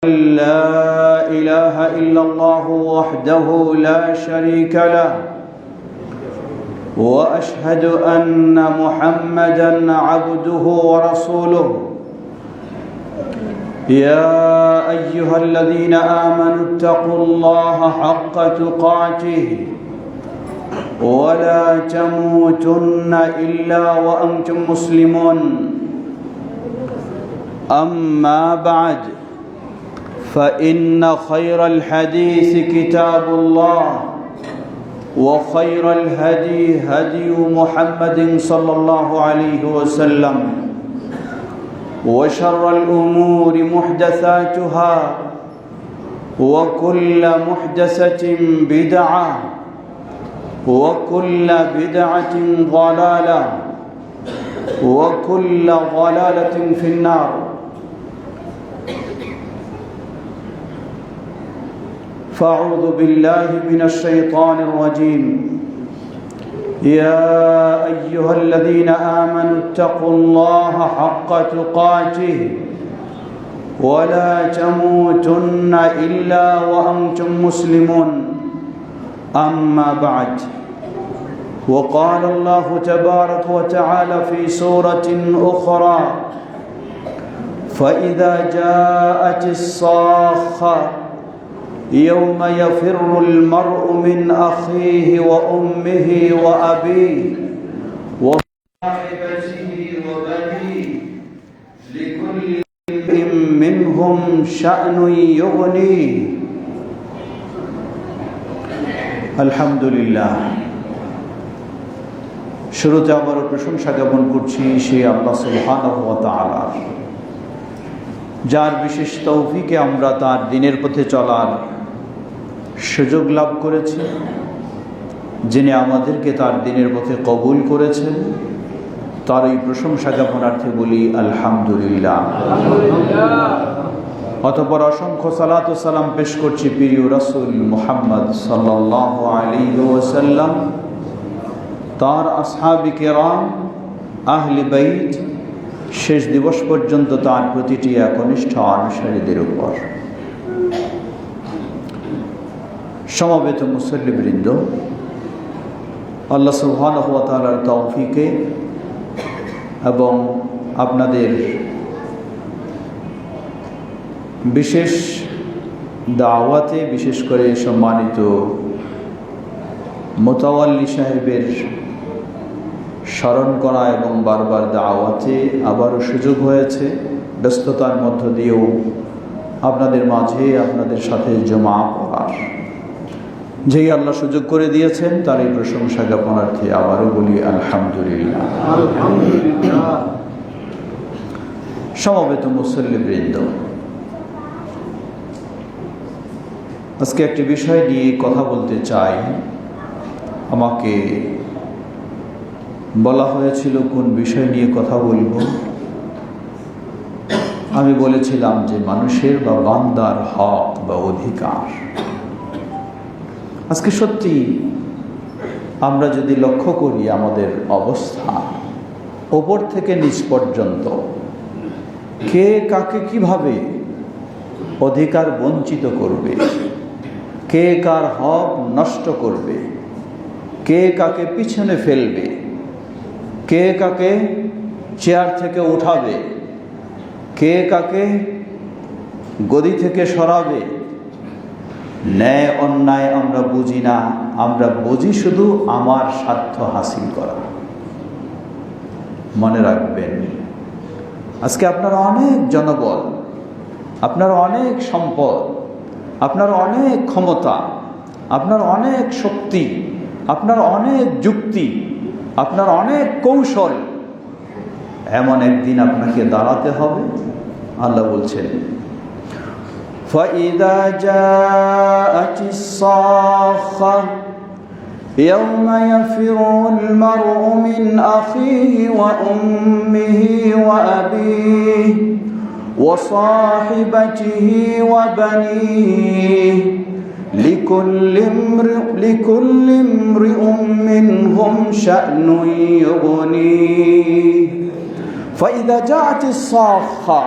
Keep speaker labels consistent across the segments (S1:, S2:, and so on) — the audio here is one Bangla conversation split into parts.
S1: لا إله إلا الله وحده لا شريك له وأشهد أن محمدًا عبده ورسوله يا أيها الذين آمنوا اتقوا الله حق تقاته ولا تموتن إلا وأنتم مسلمون أما بعد فإن خير الحديث كتاب الله وخير الهدي هدي محمد صلى الله عليه وسلم وشر الأمور محدثاتها وكل محدثة بدعة وكل بدعة ضلالة وكل ضلالة في النار فأعوذ بالله من الشيطان الرجيم يا أيها الذين آمنوا اتقوا الله حق تقاته ولا تموتن إلا وأنتم مسلمون أما بعد وقال الله تبارك وتعالى في سورة أخرى فإذا جاءت الصاخة يوم يفر المرء من أخيه وأمه وأبيه وصاحبته وبنيه لكل منهم شأن يغنيه الحمد لله শুরুতে আবার প্রশংসা জ্ঞাপন করছি সেই আল্লাহ সুবহানাহু ওয়া তাআলার, যার বিশেষ তৌফিকে আমরা তার দ্বীনের পথে চলার সুযোগ লাভ করেছি, যিনি আমাদেরকে তার দ্বীনের পথে কবুল করেছেন, তার এই প্রশংসা জ্ঞাপনার্থে বলি আলহামদুলিল্লাহ। অতঃপর অসংখ্য সালাত ও সালাম পেশ করছি প্রিয় রাসূল মুহাম্মদ সাল্লাল্লাহু আলাইহি ওয়াসাল্লাম, তার আসহাবে কিরাম, আহলে বাইত, শেষ দিবস পর্যন্ত তার প্রতিটি একনিষ্ঠ অনুসারীদের উপর। সমবেত মুসল্লিবৃন্দ, আল্লাহ সুবহানাহু ওয়া তাআলার তৌফিকে এবং আপনাদের বিশেষ দাওয়াতে, বিশেষ করে সম্মানিত মুতাওয়াল্লি সাহেবের স্মরণ করা এবং বারবার দাওয়াতে আবারও সুযোগ হয়েছে। ব্যস্ততার মধ্য দিয়েও আপনাদের মাঝে আপনাদের সাথে জমা পড়ার যেই আল্লাহ সুযোগ করে দিয়েছেন, তার এই প্রশংসা জ্ঞাপনার্থে আবারও বলি আলহামদুলিল্লাহ। সমবেত মুসল্লিবৃন্দ, আজকে একটি বিষয় নিয়ে কথা বলতে চাই। আমাকে বলা হয়েছিল কোন বিষয় নিয়ে কথা বলবো। আমি বলেছিলাম যে মানুষের বা বান্দার হক বা অধিকার। আজকে সত্যি আমরা যদি লক্ষ্য করি আমাদের অবস্থা, ওপর থেকে নিচ পর্যন্ত কে কাকে কিভাবে অধিকার বঞ্চিত করবে, কে কার হক নষ্ট করবে, কে কাকে পিছনে ফেলবে, কে কাকে চেয়ার থেকে উঠাবে, কে কাকে গদি থেকে সরাবে, ন্যায় অন্যায় আমরা বুঝি না। আমরা বুঝি শুধু আমার স্বার্থ হাসিল করা। মনে রাখবেন, আজকে আপনার অনেক জনবল, আপনার অনেক সম্পদ, আপনার অনেক ক্ষমতা, আপনার অনেক শক্তি, আপনার অনেক যুক্তি, আপনার অনেক কৌশল, এমন একদিন আপনাকে দাঁড়াতে হবে। আল্লাহ বলছেন فَإِذَا جَاءَتِ الصَّاخَّةُ يَوْمَ يَفِرُّ الْمَرْءُ مِنْ أَخِيهِ وَأُمِّهِ وَأَبِيهِ وَصَاحِبَتِهِ وَبَنِيهِ لِكُلِّ امْرِئٍ مِّنْهُمْ شَأْنٌ يُغْنِيهِ فَإِذَا جَاءَتِ الصَّاخَّةُ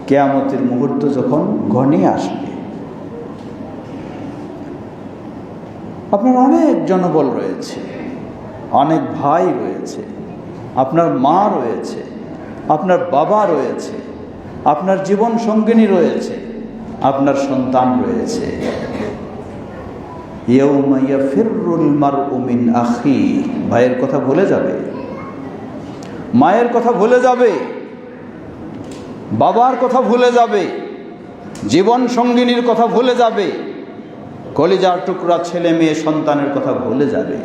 S1: কিয়ামতের মুহূর্ত যখন ঘনিয়ে আসবে, আপনার অনেক জনবল রয়েছে, অনেক ভাই রয়েছে, আপনার মা রয়েছে, আপনার বাবা রয়েছে, আপনার জীবন সঙ্গিনী রয়েছে, আপনার সন্তান রয়েছে। ইয়াউমা ইয়াফিরুল মারউ মিন আখি, ভাইয়ের কথা ভুলে যাবে, মায়ের কথা ভুলে যাবে, বাবার কথা ভুলে যাবে, জীবন সঙ্গিনীর কথা ভুলে যাবে, কলিজার টুকরা ছেলে মেয়ে সন্তানের কথা ভুলে যাবে।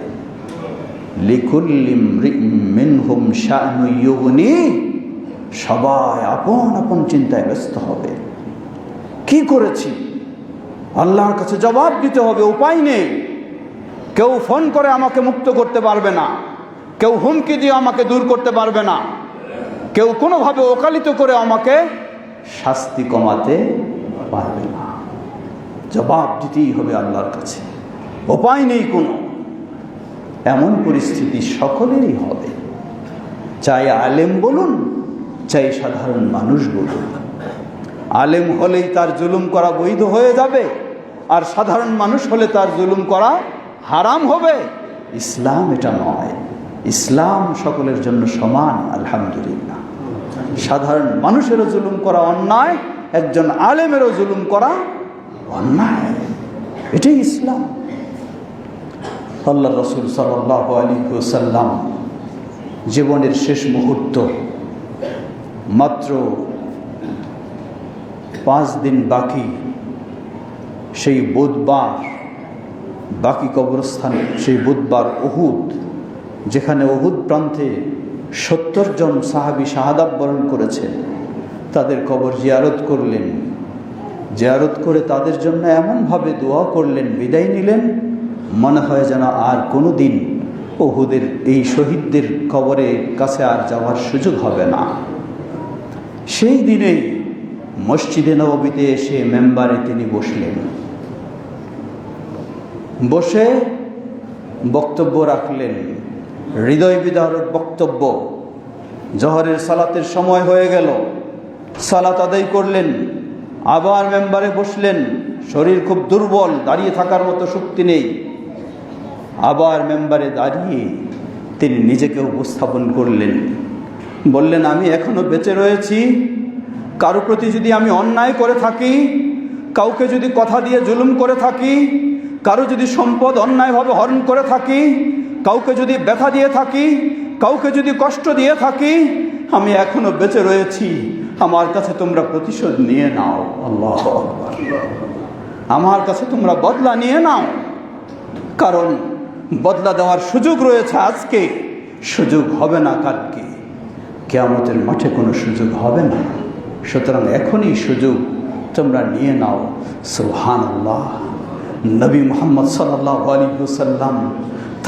S1: লিকুল্লি ইমরিইম মিনহুম শা'নু ইউগনি, সবাই আপন আপন চিন্তায় ব্যস্ত হবে। কি করেছি আল্লাহর কাছে জবাব দিতে হবে, উপায় নেই। কেউ ফোন করে আমাকে মুক্ত করতে পারবে না, কেউ হুমকি দিয়ে আমাকে দূর করতে পারবে না, কেউ কোনোভাবে ওকালিত করে আমাকে শাস্তি কমাতে পারবে না। জবাব দিতেই হবে আল্লাহর কাছে, উপায় নেই কোনো। এমন পরিস্থিতি সকলেরই হবে, চাই আলেম বলুন, চাই সাধারণ মানুষ বলুন। আলেম হলেই তার জুলুম করা বৈধ হয়ে যাবে, আর সাধারণ মানুষ হলে তার জুলুম করা হারাম হবে। ইসলাম এটা নয়। ইসলাম সকলের জন্য সমান, আলহামদুলিল্লাহ। সাধারণ মানুষেরও জুলুম করা অন্যায়, একজন আলেমেরও জুলুম করা অন্যায়। এটাই ইসলাম। আল্লাহ রাসূল সাল্লাল্লাহু আলাইহি ওয়াসাল্লাম জীবনের শেষ মুহূর্ত, মাত্র 5 দিন বাকি, সেই বুধবার বাকি কবরস্থান, সেই বুধবার উহুদ, যেখানে উহুদ প্রান্তে 70 জন সাহাবী শাহাদাত বরণ করেছেন, তাদের কবর জিয়ারত করলেন। জিয়ারত করে তাদের জন্য এমনভাবে দোয়া করলেন, বিদায় নিলেন, মনে হয় যেন আর কোনো দিন উহুদের এই শহীদদের কবরের কাছে আর যাওয়ার সুযোগ হবে না। সেই দিনেই মসজিদে নববীতে এসে মেম্বারে তিনি বসলেন, বসে বক্তব্য রাখলেন, হৃদয় বিদারক বক্তব্য। জোহরের সালাতের সময় হয়ে গেল, সালাত আদায় করলেন, আবার মেম্বারে বসলেন। শরীর খুব দুর্বল, দাঁড়িয়ে থাকার মতো শক্তি নেই। আবার মেম্বারে দাঁড়িয়ে তিনি নিজেকে উপস্থাপন করলেন, বললেন, আমি এখনো বেঁচে রয়েছি। কারো প্রতি যদি আমি অন্যায় করে থাকি, কাউকে যদি কথা দিয়ে জুলুম করে থাকি, কারো যদি সম্পদ অন্যায়ভাবে হরণ করে থাকি, কাউকে যদি ব্যথা দিয়ে থাকি, কাউকে যদি কষ্ট দিয়ে থাকি, আমি এখনো বেঁচে রয়েছি। আমার কাছে তোমরা প্রতিশোধ নিয়ে নাও। আল্লাহু আকবার। আমার কাছে তোমরা বদলা নিয়ে নাও, কারণ বদলা দেওয়ার সুযোগ রয়েছে আজকে, সুযোগ হবে না কালকে। কিয়ামতের মাঠে কোনো সুযোগ হবে না। সুতরাং এখনই সুযোগ তোমরা নিয়ে নাও। সুবহানাল্লাহ। নবী মুহাম্মদ সাল্লাল্লাহু আলাইহি ওয়াসাল্লাম,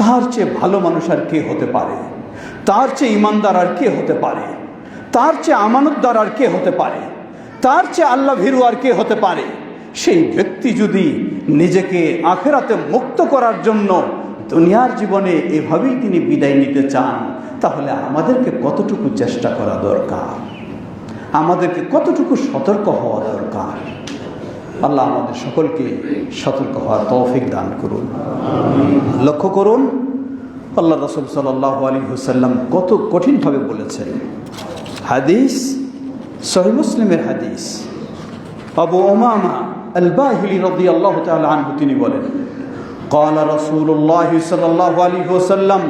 S1: তার চেয়ে ভালো মানুষ আর কে হতে পারে? তার চেয়ে ইমানদার আর কে হতে পারে? তার চেয়ে আমানতদার আর কে হতে পারে? তার চেয়ে আল্লাহ ভীরু আর কে হতে পারে? সেই ব্যক্তি যদি নিজেকে আখিরাতে মুক্ত করার জন্য দুনিয়ার জীবনে এভাবেই তিনি বিদায় নিতে চান, তাহলে আমাদেরকে কতটুকু চেষ্টা করা দরকার, আমাদেরকে কতটুকু সতর্ক হওয়া দরকার। আল্লাহ আমাদের সকলকে সতর্ক হওয়ার তৌফিক দান করুন। লক্ষ্য করুন, আল্লাহ রাসূল সাল্লাল্লাহু আলাইহি ওয়াসাল্লাম কত কঠিনভাবে বলেছেন। হাদিস সহিহ মুসলিমের হাদিস, আবু উমামা আল বাহিলি রাদিয়াল্লাহু তাআলা আনহু তিনি বলেন, قال رسول الله صلى الله عليه وسلم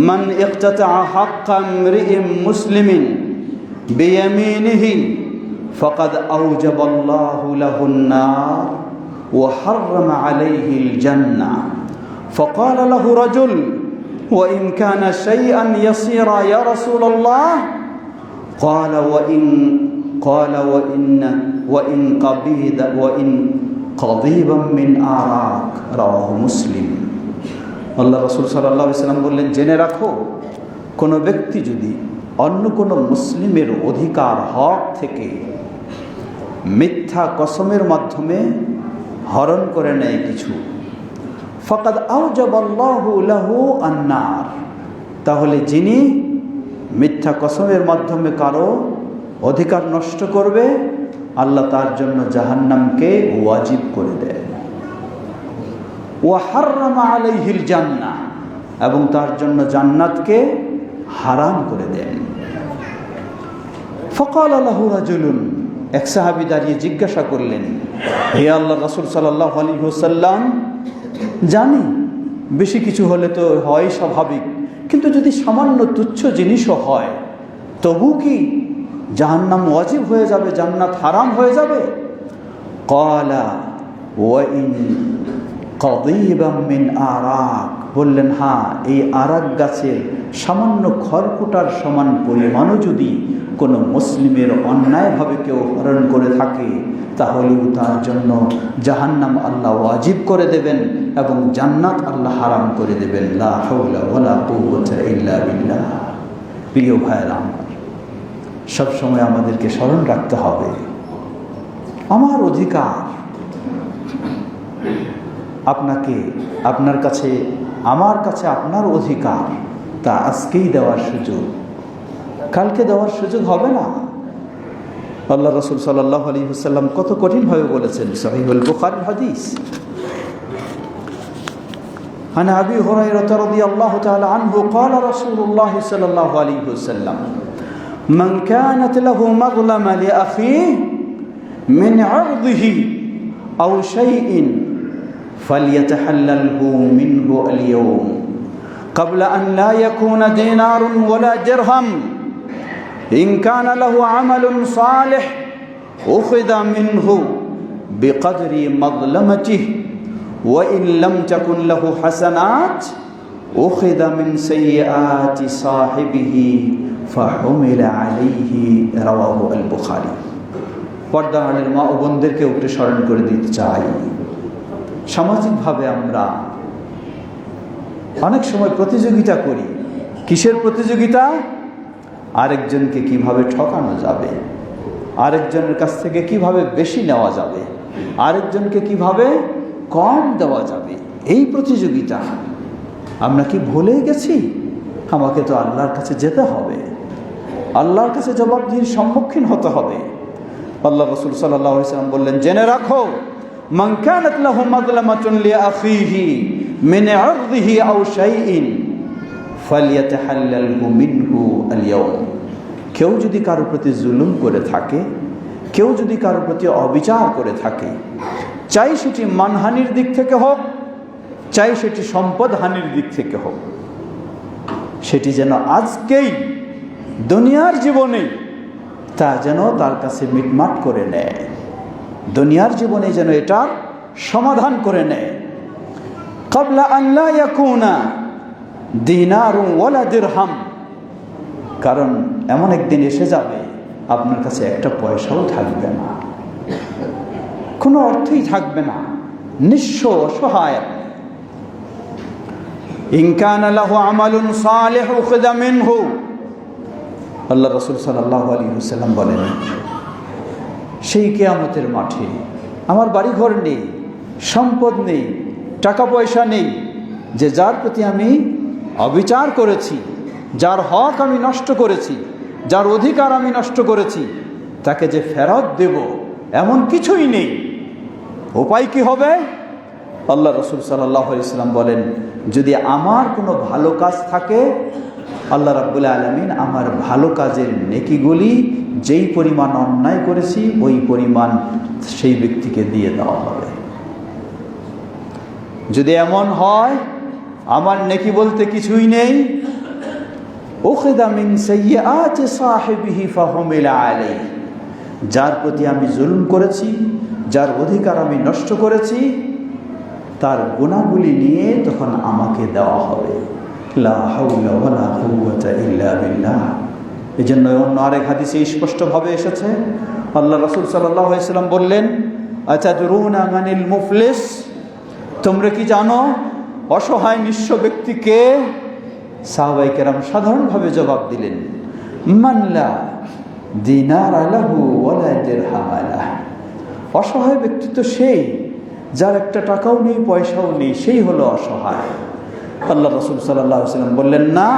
S1: من اقتطع حق امرئ مسلم بيمينه فقد أوجب الله له النار وحرم عليه الجنة. فقال له رجل وإن كان شيئا يسيرا يا رسول الله؟ قال وإن قضيبا من آراك. رواه مسلم. আল্লাহ রাসূল সাল্লাল্লাহু আলাইহি ওয়াসাল্লাম বললেন, জেনে রাখো, কোনো ব্যক্তি যদি অন্য কোনো মুসলিমের অধিকার হক থেকে মিথ্যা কসমের মাধ্যমে হরণ করে নেয় কিছু, ফাকাদ আওজাবাল্লাহু লাহু আন-নার, তাহলে যিনি মিথ্যা কসমের মাধ্যমে কারো অধিকার নষ্ট করবে, আল্লাহ তার জন্য জাহান্নামকে ওয়াজিব করে দেন। ওয়া হাররামা আলাইহিল জান্নাহ, এবং তার জন্য জান্নাতকে হারাম করে দেন। ফাকাল লাহু রাজুলুন, এক সাহাবী দাঁড়িয়ে জিজ্ঞাসা করলেন, হে আল্লাহর রাসূল সাল্লাল্লাহু আলাইহি ওয়াসাল্লাম, জানি বেশি কিছু হলে তো হয় স্বাভাবিক, কিন্তু যদি সামান্য তুচ্ছ জিনিসও হয় তবু কি জাহান্নাম ওয়াজিব হয়ে যাবে, জান্নাত হারাম হয়ে যাবে? ক্বালা ওয়া ইন কাদিবাম মিন আরাক, বললেন হ্যাঁ, এই আরাক গাছের সামান্য খড়কুটার সমান পরিমাণও যদি কোনো মুসলিমের অন্যায়ভাবে কেউ হরণ করে থাকে তাহলেও তার জন্য জাহান্নাম আল্লাহ ওয়াজিব করে দেবেন এবং জান্নাত আল্লাহ হারাম করে দেবেন। লা হাওলা ওয়ালা কুওয়াতা ইল্লা বিল্লাহ। প্রিয় ভাইরা আমার, সবসময় আমাদেরকে স্মরণ রাখতে হবে আমার অধিকার আপনাকে, আপনার কাছে, আমার কাছে আপনার অধিকার, তা আজকেই দেওয়ার সুযোগ, কালকে দেওয়ার সুযোগ হবে না। আল্লাহ রাসূল সাল্লাল্লাহু আলাইহি ওয়াসাল্লাম কত কঠিনভাবে বলেছেন, সহিহুল বুখারীর হাদিস। عن أبي هريرة رضي الله تعالى عنه قال رسول الله صلى الله عليه وسلم من كانت له مظلمة لأخيه من عرضه أو شيء فليتحلله منه اليوم قبل أن لا يكون دينار ولا درهم إن كان له عمل صالح أخذ منه بقدر مظلمته وإن لم تكن له حسنات أخذ من سيئات صاحبه فحمل عليه رواه البخاري। পর্দার মা ও বোনদেরকে একটু স্মরণ করে দিতে চাই, সামাজিকভাবে আমরা অনেক সময় প্রতিযোগিতা করি। কিসের প্রতিযোগিতা? আরেকজনকে কিভাবে ঠকানো যাবে, আরেকজনের কাছ থেকে কিভাবে বেশি নেওয়া যাবে, আরেকজনকে কিভাবে কম দেওয়া যাবে, এই প্রতিযোগিতা। আমরা কি ভুলে গেছি আমাকে তো আল্লাহর কাছে যেতে হবে, আল্লাহর কাছে জবাবদিহির সম্মুখীন হতে হবে। আল্লাহ রাসূল সাল্লাল্লাহু আলাইহি ওয়াসাল্লাম বললেন, জেনে রাখো, মান কানাত লাহু মাযলামাতুন লিআখিহি মিন আরদিহি আও শাইইন ফালইয়াতাহাল্লালহু মিনহু আল-ইয়াওম। কেউ যদি কারো প্রতি জুলুম করে থাকে, কেউ যদি কারো প্রতি অবিচার করে থাকে, চাই সেটি মানহানির দিক থেকে হোক, চাই সেটি সম্পদ হানির দিক থেকে হোক, সেটি যেন আজকেই দুনিয়ার জীবনে তা যেন তার কাছে মিটমাট করে নেয়, দুনিয়ার জীবনে যেন এটার সমাধান করে নেয়। ক্বাবলা আন লা ইয়াকুনা দিনারুন ওয়ালা দিরহাম, কারণ এমন একদিন এসে যাবে আপনার কাছে একটা পয়সাও থাকবে না, কোনো অর্থই থাকবে না, নিঃস্ব অসহায়। ইন কানা লাহু আমালুন সালিহু উখিযা মিনহু, আল্লাহ রাসূল সাল্লাল্লাহু আলাইহি ওয়াসাল্লাম বলেন, সেই কিয়ামতের মাঠে আমার বাড়িঘর নেই, সম্পদ নেই, টাকা পয়সা নেই, যে যার প্রতি আমি অবিচার করেছি, যার হক আমি নষ্ট করেছি, যার অধিকার আমি নষ্ট করেছি, তাকে যে ফেরত দেব এমন কিছুই নেই। উপায় কি হবে? আল্লাহ রাসূল সাল্লাল্লাহু আলাইহি ওয়াসাল্লাম বলেন, যদি আমার কোনো ভালো কাজ থাকে, আল্লাহ রাব্বুল আলামিন আমার ভালো কাজের নেকিগুলি যেই পরিমাণ অন্যায় করেছি ওই পরিমাণ সেই ব্যক্তিকে দিয়ে দেওয়া হবে। যদি এমন হয় আমার নেকি বলতে কিছুই নেই, উখিযা মিন সাইয়্যাতি সাহিবিহি ফাহুমিলা আলাইহি, যার প্রতি আমি জুলুম করেছি, যার অধিকার আমি নষ্ট করেছি, তার গুনাহগুলি নিয়ে তখন আমাকে দেওয়া হবে। লা হাওলা ওয়ালা কুওয়াতা ইল্লা বিল্লাহ। এজন্য অন্য আরেক হাদিসে স্পষ্টভাবে এসেছে, আল্লাহ রাসূল সাল্লাল্লাহু আলাইহি ওয়াসাল্লাম বললেন, আতাদরুনা মানিল মুফলিস, তোমরা কি জানো অসহায় নিঃস্ব ব্যক্তি কে? সাহাবায়ে কেরাম সাধারণভাবে জবাব দিলেন, মান লা দিনার লাহু ওয়ালা দিরহাম লাহু। অসহায় ব্যক্তি তো সেই যার একটা টাকাও নেই, পয়সাও নেই, সেই হলো অসহায়। আল্লাহ রাসূল সাল্লাল্লাহু আলাইহি ওয়াসাল্লাম বললেন, না,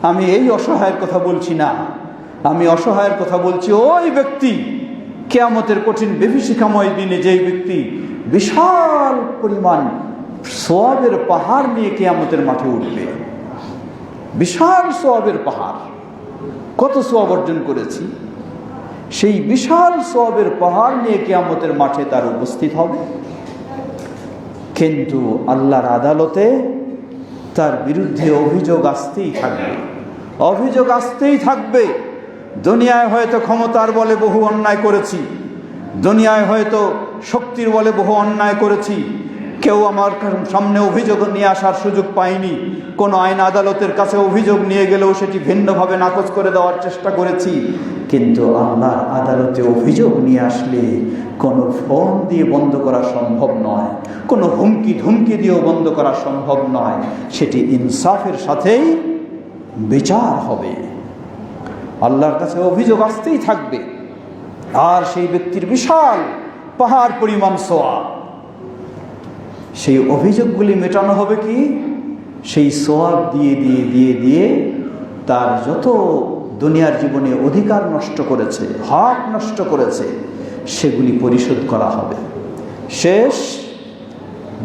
S1: আমি এই অসহায়ের কথা বলছি না, আমি অসহায়ের কথা বলছি, ওই ব্যক্তি কিয়ামতের কঠিন বিভীষিকাময় দিনে যেই ব্যক্তি বিশাল পরিমাণ সওয়াবের পাহাড় নিয়ে কিয়ামতের মাঠে উঠবে, বিশাল সওয়াবের পাহাড়, কত সওয়াব অর্জন করেছি, সেই বিশাল সওয়াবের পাহাড় নিয়ে কিয়ামতের মাঠে তার উপস্থিত হবে। কিন্তু আল্লাহর আদালতে তার বিরুদ্ধে অভিযোগ আসতেই থাকবে, অভিযোগ আসতেই থাকবে। দুনিয়ায় হয়তো ক্ষমতার বলে বহু অন্যায় করেছি, দুনিয়ায় হয়তো শক্তির বলে বহু অন্যায় করেছি, কেউ আমার সামনে অভিযোগ নিয়ে আসার সুযোগ পায়নি, কোনো আইন আদালতের কাছে অভিযোগ নিয়ে গেলেও সেটি ভিন্নভাবে নাকচ করে দেওয়ার চেষ্টা করেছি। কিন্তু আল্লাহর আদালতে অভিযোগ নিয়ে আসলে কোনো ফোন দিয়ে বন্ধ করা সম্ভব নয়, কোনো হুমকি ধুমকি দিয়েও বন্ধ করা সম্ভব নয়, সেটি ইনসাফের সাথেই বিচার হবে। আল্লাহর কাছে অভিযোগ আসতেই থাকবে, আর সেই ব্যক্তির বিশাল পাহাড় পরিমাণ সওয়াব। সেই অভিযোগগুলি মেটানো হবে কি? সেই সওয়াব দিয়ে দিয়ে দিয়ে দিয়ে তার যত দুনিয়ার জীবনে অধিকার নষ্ট করেছে, হক নষ্ট করেছে, সেগুলি পরিশোধ করা হবে। শেষ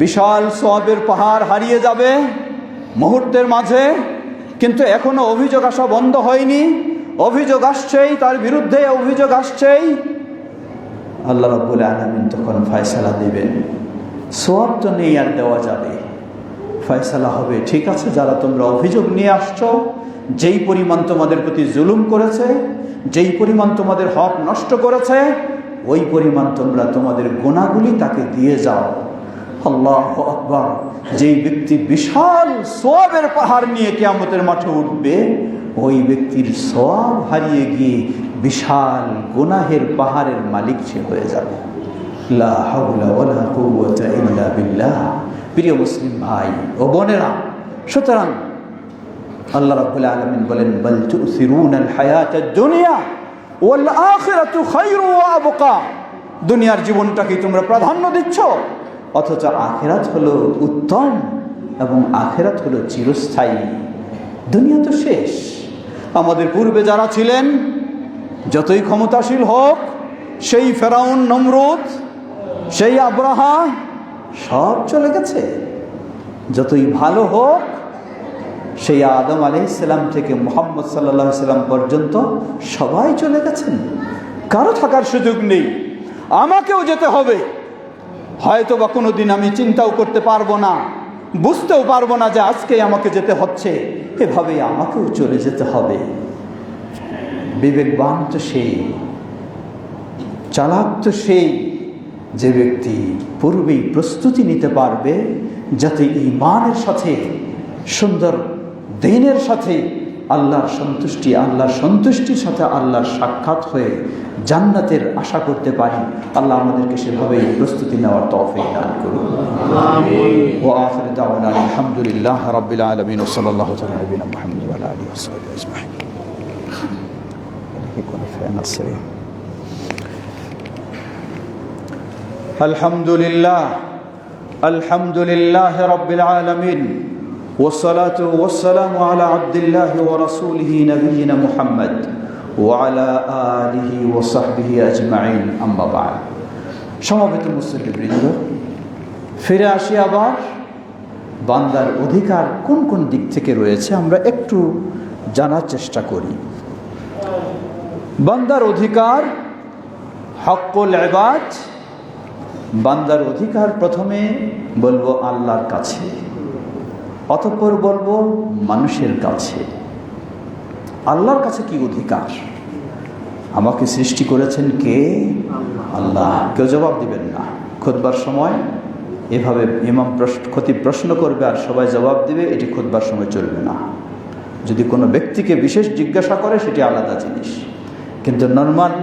S1: বিশাল সওয়াবের পাহাড় হারিয়ে যাবে মুহূর্তের মাঝে, কিন্তু এখনো অভিযোগ আসা বন্ধ হয়নি, অভিযোগ আসছেই, তার বিরুদ্ধে অভিযোগ আসছেই। আল্লাহ রাব্বুল আলামিন তখন ফয়সালা দিবেন। সওয়াব তো নেই আর দেওয়া যাবে, ফয়সালা হবে, ঠিক আছে, যারা তোমরা অভিযোগ নিয়ে আসছো, যেই পরিমাণ তোমাদের প্রতি জুলুম করেছে, যেই পরিমাণ তোমাদের হক নষ্ট করেছে, ওই পরিমাণ তোমরা তোমাদের গুনাহগুলি তাকে দিয়ে যাও। আল্লাহু আকবার। যেই ব্যক্তি বিশাল সওয়াবের পাহাড় নিয়ে কিয়ামতের মাঠে উঠবে, ওই ব্যক্তির সওয়াব হারিয়ে গিয়ে বিশাল গুনাহের পাহাড়ের মালিক সে হয়ে যাবে। লা হাওলা ওয়ালা কুওয়াতা ইল্লা বিল্লাহ। প্রিয় মুসলিম ভাই ও বোনেরা, সুতরাং আল্লাহ রাব্বুল আলামিন বলেন, বাল তুসিরুনাল হায়াতাদ দুনিয়া ওয়াল আখিরাতু খায়রু ওয়া আবকা। দুনিয়ার জীবনটাকে তোমরা প্রাধান্য দিচ্ছ, অথচ আখিরাত হলো উত্তম এবং আখিরাত হলো চিরস্থায়ী। দুনিয়া তো শেষ। আমাদের পূর্বে যারা ছিলেন, যতই ক্ষমতাশীল হোক, সেই ফেরাউন, নমরুদ, সেই আব্রাহা, সব চলে গেছে। যতই ভালো হোক, সেই আদম আলাইহিস সালাম থেকে মুহাম্মদ সাল্লাল্লাহু আলাইহি সাল্লাম পর্যন্ত সবাই চলে গেছেন, কারো থাকার সুযোগ নেই। আমাকেও যেতে হবে, হয়তো বা কোনো দিন আমি চিন্তাও করতে পারবো না, বুঝতেও পারবো না যে আজকে আমাকে যেতে হচ্ছে, এভাবেই আমাকেও চলে যেতে হবে। বিবেকবান তো সেই, চালাক তো সেই, যে ব্যক্তি পূর্বেই প্রস্তুতি নিতে পারবে যাতে ঈমানের সাথে, সুন্দর দ্বীনের সাথে আল্লাহর সন্তুষ্টির সাথে আল্লাহর সাক্ষাৎ হয়ে জান্নাতের আশা করতে পারি। আল্লাহ আমাদেরকে সেভাবেই প্রস্তুতি নেওয়ার তৌফিক দান করুন। আমিন। ওয়া আখিরু দাওয়ানা আলহামদুলিল্লাহি রাব্বিল আলামিন ওয়া সাল্লাল্লাহু আলা নবিয়িনা মুহাম্মাদ ওয়া আলা আলিহি ওয়া সাহবিহি আজমাইন। আলহামদুলিল্লাহ, আলহামদুলিল্লাহি রাব্বিল আলামিন والصلاة والسلام على عبد الله ورسوله نبينا محمد وعلى آله وصحبه أجمعين أما بعد। সমবেত মুসলিমবৃন্দ, ফিরে আসি আবার বান্দার অধিকার কোন কোন দিক থেকে রয়েছে আমরা একটু জানার চেষ্টা করি। বান্দার অধিকার, হক্কুল ইবাদ। বান্দার অধিকার প্রথমে বলবো আল্লাহর কাছে, অতঃপর বলবো মানুষের কাছে। আল্লাহর কাছে কি অধিকার? আমাকে সৃষ্টি করেছেন কে? আল্লাহ। কেউ জবাব দিবেন না। খুতবার সময় এভাবে ইমাম খতিব প্রশ্ন করবে আর সবাই জবাব দিবে, এটি খুতবার সময় চলবে না। যদি কোনো ব্যক্তিকে বিশেষ জিজ্ঞাসা করে সেটি আলাদা জিনিস, কিন্তু নর্মাল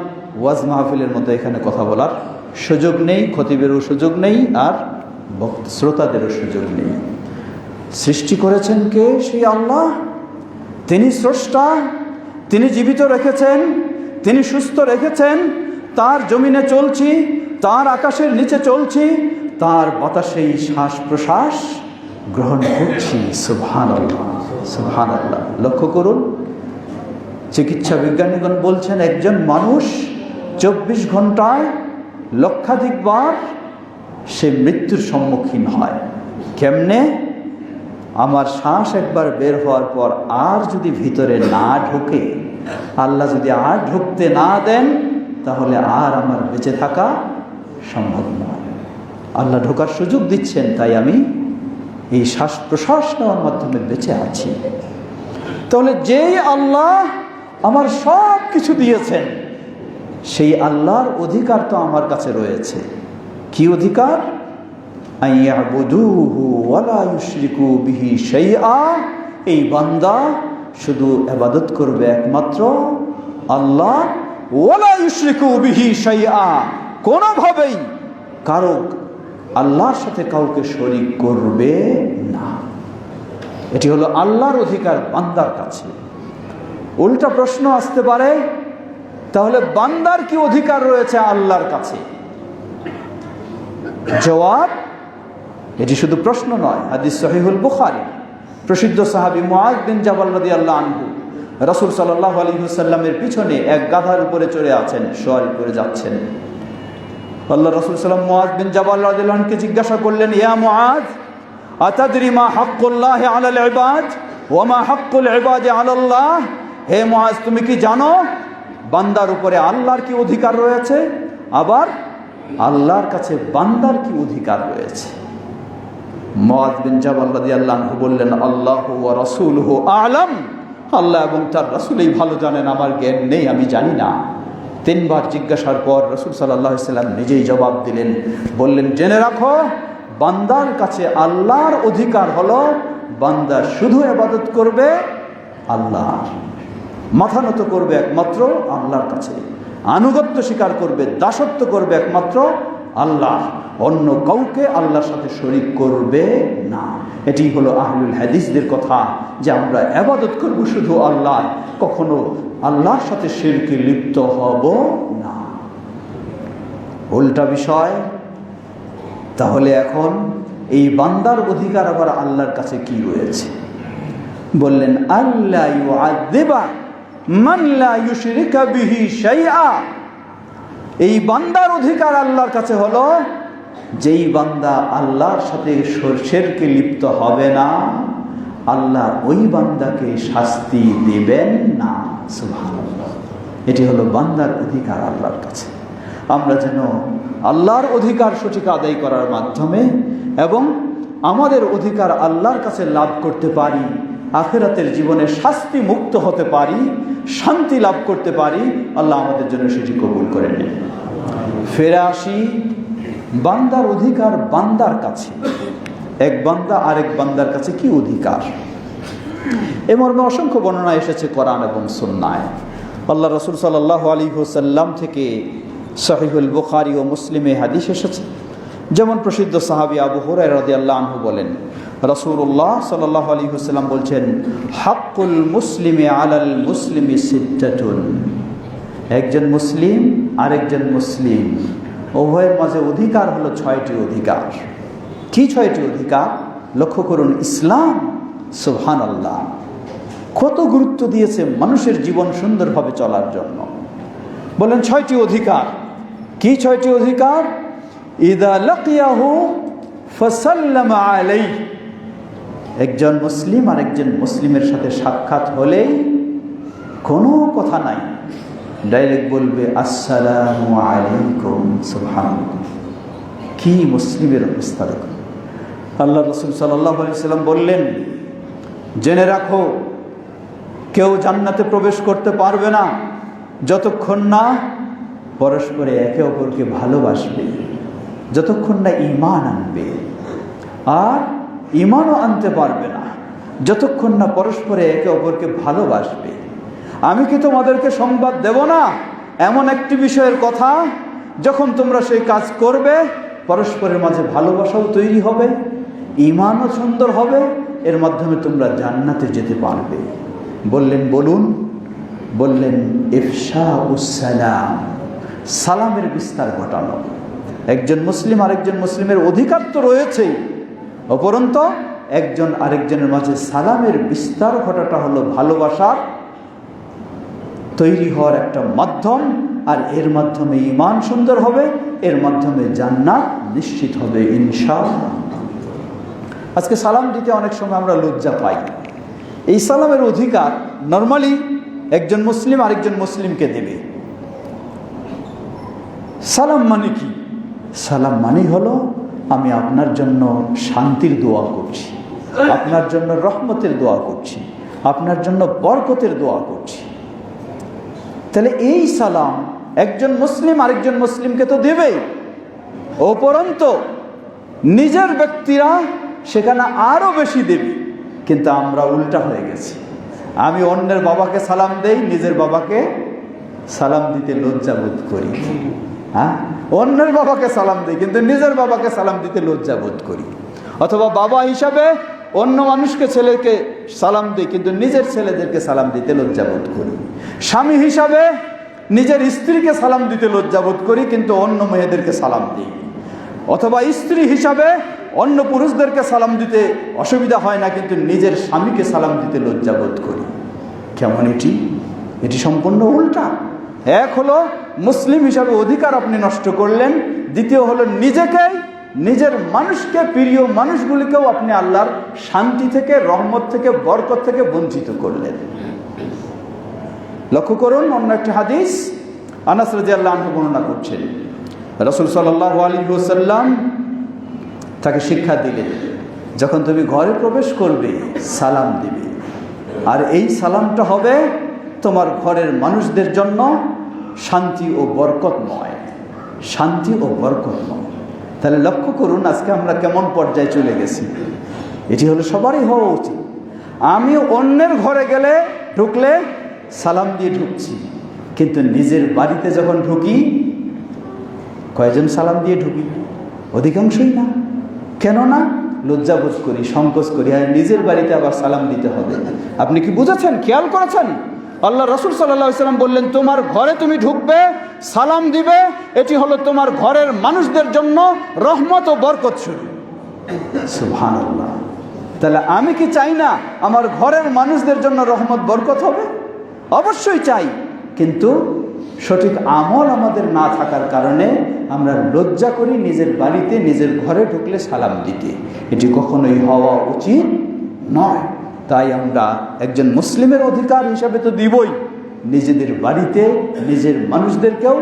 S1: ওয়াজ মাহফিলের মতো এখানে কথা বলার সুযোগ নেই, খতিবেরও সুযোগ নেই, আর শ্রোতাদেরও সুযোগ নেই। সৃষ্টি করেছেন কে? সেই আল্লাহ। তিনি স্রষ্টা, তিনি জীবিত রেখেছেন, তিনি সুস্থ রেখেছেন। তার জমিনে চলছি, তার আকাশের নিচে চলছি, তার বাতাসেই শ্বাস প্রশ্বাস গ্রহণ করছি। সুবহানাল্লাহ, সুবহানাল্লাহ। লক্ষ্য করুন, চিকিৎসা বিজ্ঞানীগণ বলছেন একজন মানুষ 24 ঘন্টায় লক্ষাধিকবার সে মৃত্যুর সম্মুখীন হয়। কেমনে? আমার শ্বাস একবার বের হওয়ার পর আর যদি ভিতরে না ঢোকে, আল্লাহ যদি আর ঢুকতে না দেন, তাহলে আর আমার বেঁচে থাকা সম্ভব নয়। আল্লাহ ঢোকার সুযোগ দিচ্ছেন, তাই আমি এই শ্বাস প্রশ্বাস নেওয়ার মাধ্যমে বেঁচে আছি। তাহলে যেই আল্লাহ আমার সব কিছু দিয়েছেন, সেই আল্লাহর অধিকার তো আমার কাছে রয়েছে। কি অধিকার? আইয়াবুদুহু ওয়ালা ইউশরিকু বিহি শাইআ। এই বান্দা শুধু ইবাদত করবে একমাত্র আল্লাহ, ওয়ালা ইউশরিকু বিহি শাইআ, কোনোভাবেই কারো আল্লাহর সাথে কাউকে শরীক করবে না। এটি হলো আল্লাহর অধিকার বান্দার কাছে। উল্টা প্রশ্ন আসতে পারে, তাহলে বান্দার কি অধিকার রয়েছে আল্লাহর কাছে? জবাব, এটি শুধু প্রশ্ন নয়। হাদিস সহিহুল বুখারী, প্রসিদ্ধ সাহাবী মুআয বিন জাবাল রাদিয়াল্লাহু আনহু রাসূল সাল্লাল্লাহু আলাইহি ওয়াসাল্লামের পিছনে এক গাধার উপরে চড়ে আছেন, সওয়ারি করে যাচ্ছেন। আল্লাহ রাসূল সাল্লাল্লাহু মুআয বিন জাবাল রাদিয়াল্লাহু আনহুকে জিজ্ঞাসা করলেন, ইয়া মুআয, আতাদরি মা হাক্কুল্লাহি আলাল ইবাদ ওয়া মা হাক্কুল ইবাদি আলাল্লাহ? হে মুআয, তুমি কি জানো বান্দার উপরে আল্লাহর কি অধিকার রয়েছে, আবার আল্লাহর কাছে বান্দার কি অধিকার রয়েছে? মুআয বিন জাবাল রাদিয়াল্লাহু আনহু বললেন, আল্লাহু ওয়া রাসূলুহু আ'লাম। আল্লাহ এবং তার রাসূলই ভালো জানেন, আমার জ্ঞান নেই, আমি জানি না। 3 বার জিজ্ঞাসার পর রাসূল সাল্লাল্লাহু আলাইহি ওয়াসাল্লাম নিজেই জবাব দিলেন, বললেন, জেনে রাখো বান্দার কাছে আল্লাহর অধিকার হলো বান্দা শুধু ইবাদত করবে আল্লাহর, মাথা নত করবে একমাত্র আল্লাহর কাছে, আনুগত্য স্বীকার করবে, দাসত্ব করবে একমাত্র আল্লাহ, অন্য কাউকে আল্লাহর সাথে শরীক করবে না। এটি হলো আহলুল হাদিসদের কথা, যে আমরা ইবাদত করব শুধু আল্লাহ, কখনো আল্লাহর সাথে শিরকে লিপ্ত হব না। উল্টা বিষয়, তাহলে এখন এই বান্দার অধিকার আবার আল্লাহর কাছে কি রয়েছে? বললেন, আল্লা ইউআযিবা মান লা ইউশরিকা বিহি শাইআ। এই বান্দার অধিকার আল্লাহর কাছে হলো, যেই বান্দা আল্লাহর সাথে শিরকে লিপ্ত হবে না, আল্লাহ ওই বান্দাকে শাস্তি দিবেন না। সুবহানাল্লাহ। এটি হলো বান্দার অধিকার আল্লাহর কাছে। আমরা যেন আল্লাহর অধিকার সঠিক আদায় করার মাধ্যমে এবং আমাদের অধিকার আল্লাহর কাছে লাভ করতে পারি, আখিরাতের জীবনে শাস্তি মুক্ত হতে পারি, শান্তি লাভ করতে পারি। আল্লাহ আমাদের জন্য সেটি কবুল করে নেন। ফিরে আসি, বান্দার অধিকার বান্দার কাছে। এক বান্দা আরেক বান্দার কাছে কি অধিকার? এ মর্মে অসংখ্য বর্ণনা এসেছে কোরআন এবং সুন্নায়। আল্লাহ রাসূল সাল্লাল্লাহু আলাইহি ওয়াসাল্লাম থেকে সহিহুল বুখারী ও মুসলিমে হাদিস এসেছে। যেমন প্রসিদ্ধ সাহাবী আবু হুরায়রা রাদিয়াল্লাহু আনহু বলেন, রাসূলুল্লাহ সাল্লাল্লাহু আলাইহি ওয়াসাল্লাম বলছেন, হাক্কুল মুসলিমি আলাল মুসলিমি সিত্তাতুন। একজন মুসলিম আরেকজন মুসলিম উভয়ের মাঝে অধিকার হলো 6টি অধিকার। কি 6টি অধিকার? লক্ষ্য করুন, ইসলাম সুবহানাল্লাহ কত গুরুত্ব দিয়েছে মানুষের জীবন সুন্দরভাবে চলার জন্য। বলেন 6টি অধিকার। কি 6টি অধিকার? ইদা লাকিয়াহু ফাসাল্লামা আলাইহি। একজন মুসলিম আরেকজন মুসলিমের সাথে সাক্ষাৎ হলেই কোনো কথা নাই, ডাইরেক্ট বলবে আসসালামু আলাইকুম। সুবহানাল্লাহ, কি মুসলিমের অবস্থা দেখো। আল্লাহ রাসূল সাল্লাল্লাহু আলাইহি ওয়াসাল্লাম বললেন, জেনে রাখো কেউ জান্নাতে প্রবেশ করতে পারবে না যতক্ষণ না পরস্পরে একে অপরকে ভালোবাসবে, যতক্ষণ না ঈমান আনবে। আর ঈমানও আনতে পারবে না যতক্ষণ না পরস্পরে একে অপরকে ভালোবাসবে। আমি কি তোমাদেরকে সংবাদ দেব না এমন একটি বিষয়ের কথা, যখন তোমরা সেই কাজ করবে পরস্পরের মাঝে ভালোবাসাও তৈরি হবে, ঈমানও সুন্দর হবে, এর মাধ্যমে তোমরা জান্নাতে যেতে পারবে। বললেন, বলুন। বললেন, ইফশাউস সালাম, সালামের বিস্তার ঘটানো। একজন মুসলিম আরেকজন মুসলিমের অধিকার তো রয়েছেই, উপরন্তু একজন আরেকজনের মাঝে সালামের বিস্তার ঘটাটা হলো ভালোবাসার তৈরি হওয়ার একটা মাধ্যম, আর এর মাধ্যমে ঈমান সুন্দর হবে, এর মাধ্যমে জান্নাত নিশ্চিত হবে ইনশাআল্লাহ। আজকে সালাম দিতে অনেক সময় আমরা লজ্জা পাই। এই সালামের অধিকার নর্মালি একজন মুসলিম আরেকজন মুসলিমকে দেবে। সালাম মানে কি? সালাম মানে হলো আমি আপনার জন্য শান্তির দোয়া করছি, আপনার জন্য রহমতের দোয়া করছি, আপনার জন্য বরকতের দোয়া করছি। তাহলে এই সালাম একজন মুসলিম আরেকজন মুসলিমকে তো দেবে, উপরন্তু নিজের ব্যক্তিরা সেখানে আরো বেশি দেবে। কিন্তু আমরা উল্টা হয়ে গেছি। আমি অন্যের বাবাকে সালাম দেই, নিজের বাবাকে সালাম দিতে লজ্জা বোধ করি। হ্যাঁ, অন্যের বাবাকে সালাম দিই কিন্তু নিজের বাবাকে সালাম দিতে লজ্জা বোধ করি। অথবা বাবা হিসাবে অন্য মানুষকে, ছেলেকে সালাম দিই কিন্তু নিজের ছেলেদেরকে সালাম দিতে লজ্জা বোধ করি। স্বামী হিসাবে নিজের স্ত্রীকে সালাম দিতে লজ্জা বোধ করি কিন্তু অন্য মেয়েদেরকে সালাম দিই। অথবা স্ত্রী হিসাবে অন্য পুরুষদেরকে সালাম দিতে অসুবিধা হয় না কিন্তু নিজের স্বামীকে সালাম দিতে লজ্জা বোধ করি। কেমন এটি? এটি সম্পূর্ণ উল্টা। এক হলো মুসলিম হিসাবে অধিকার আপনি নষ্ট করলেন, দ্বিতীয় হলো নিজেকেই, নিজের মানুষকে, প্রিয় মানুষগুলিকেও আপনি আল্লাহর শান্তি থেকে, রহমত থেকে, বরকত থেকে বঞ্চিত করলেন। লক্ষ্য করুন, অন্য একটি হাদিস আনাস রাদিয়াল্লাহু আনহু বর্ণনা করছেন, রাসূল সাল্লাল্লাহু আলাইহি ওয়াসাল্লাম তাকে শিক্ষা দিলেন, যখন তুমি ঘরে প্রবেশ করবে সালাম দিবে, আর এই সালামটা হবে তোমার ঘরের মানুষদের জন্য শান্তি ও বরকতময়, শান্তি ও বরকতময়। তাহলে লক্ষ্য করুন আজকে আমরা কেমন পর্যায়ে চলে গেছি। এটি হলো সবারই হওয়া উচিত। আমি অন্যের ঘরে গেলে, ঢুকলে সালাম দিয়ে ঢুকছি, কিন্তু নিজের বাড়িতে যখন ঢুকি কয়জন সালাম দিয়ে ঢুকি? অধিকাংশই না। কেন না? লজ্জাবোধ করি, সংকোচ করি, আর নিজের বাড়িতে আবার সালাম দিতে হবে। আপনি কি বুঝেছেন, খেয়াল করেছেন? আল্লাহ রাসূল সাল্লাল্লাহু আলাইহি ওয়াসাল্লাম বললেন, তোমার ঘরে তুমি ঢুকবে, সালাম দিবে, এটি হলো তোমার ঘরের মানুষদের জন্য রহমত ও বরকত স্বরূপ। সুবহানাল্লাহ। তাহলে আমি কি চাই না আমার ঘরের মানুষদের জন্য রহমত বরকত হবে? অবশ্যই চাই, কিন্তু সঠিক আমল আমাদের না থাকার কারণে আমরা লজ্জা করি নিজের বাড়িতে, নিজের ঘরে ঢুকলে সালাম দিতে। এটি কখনোই হওয়া উচিত নয়। তাই আমরা একজন মুসলিমের অধিকার হিসাবে তো দিবই, নিজেদের বাড়িতে নিজের মানুষদেরকেও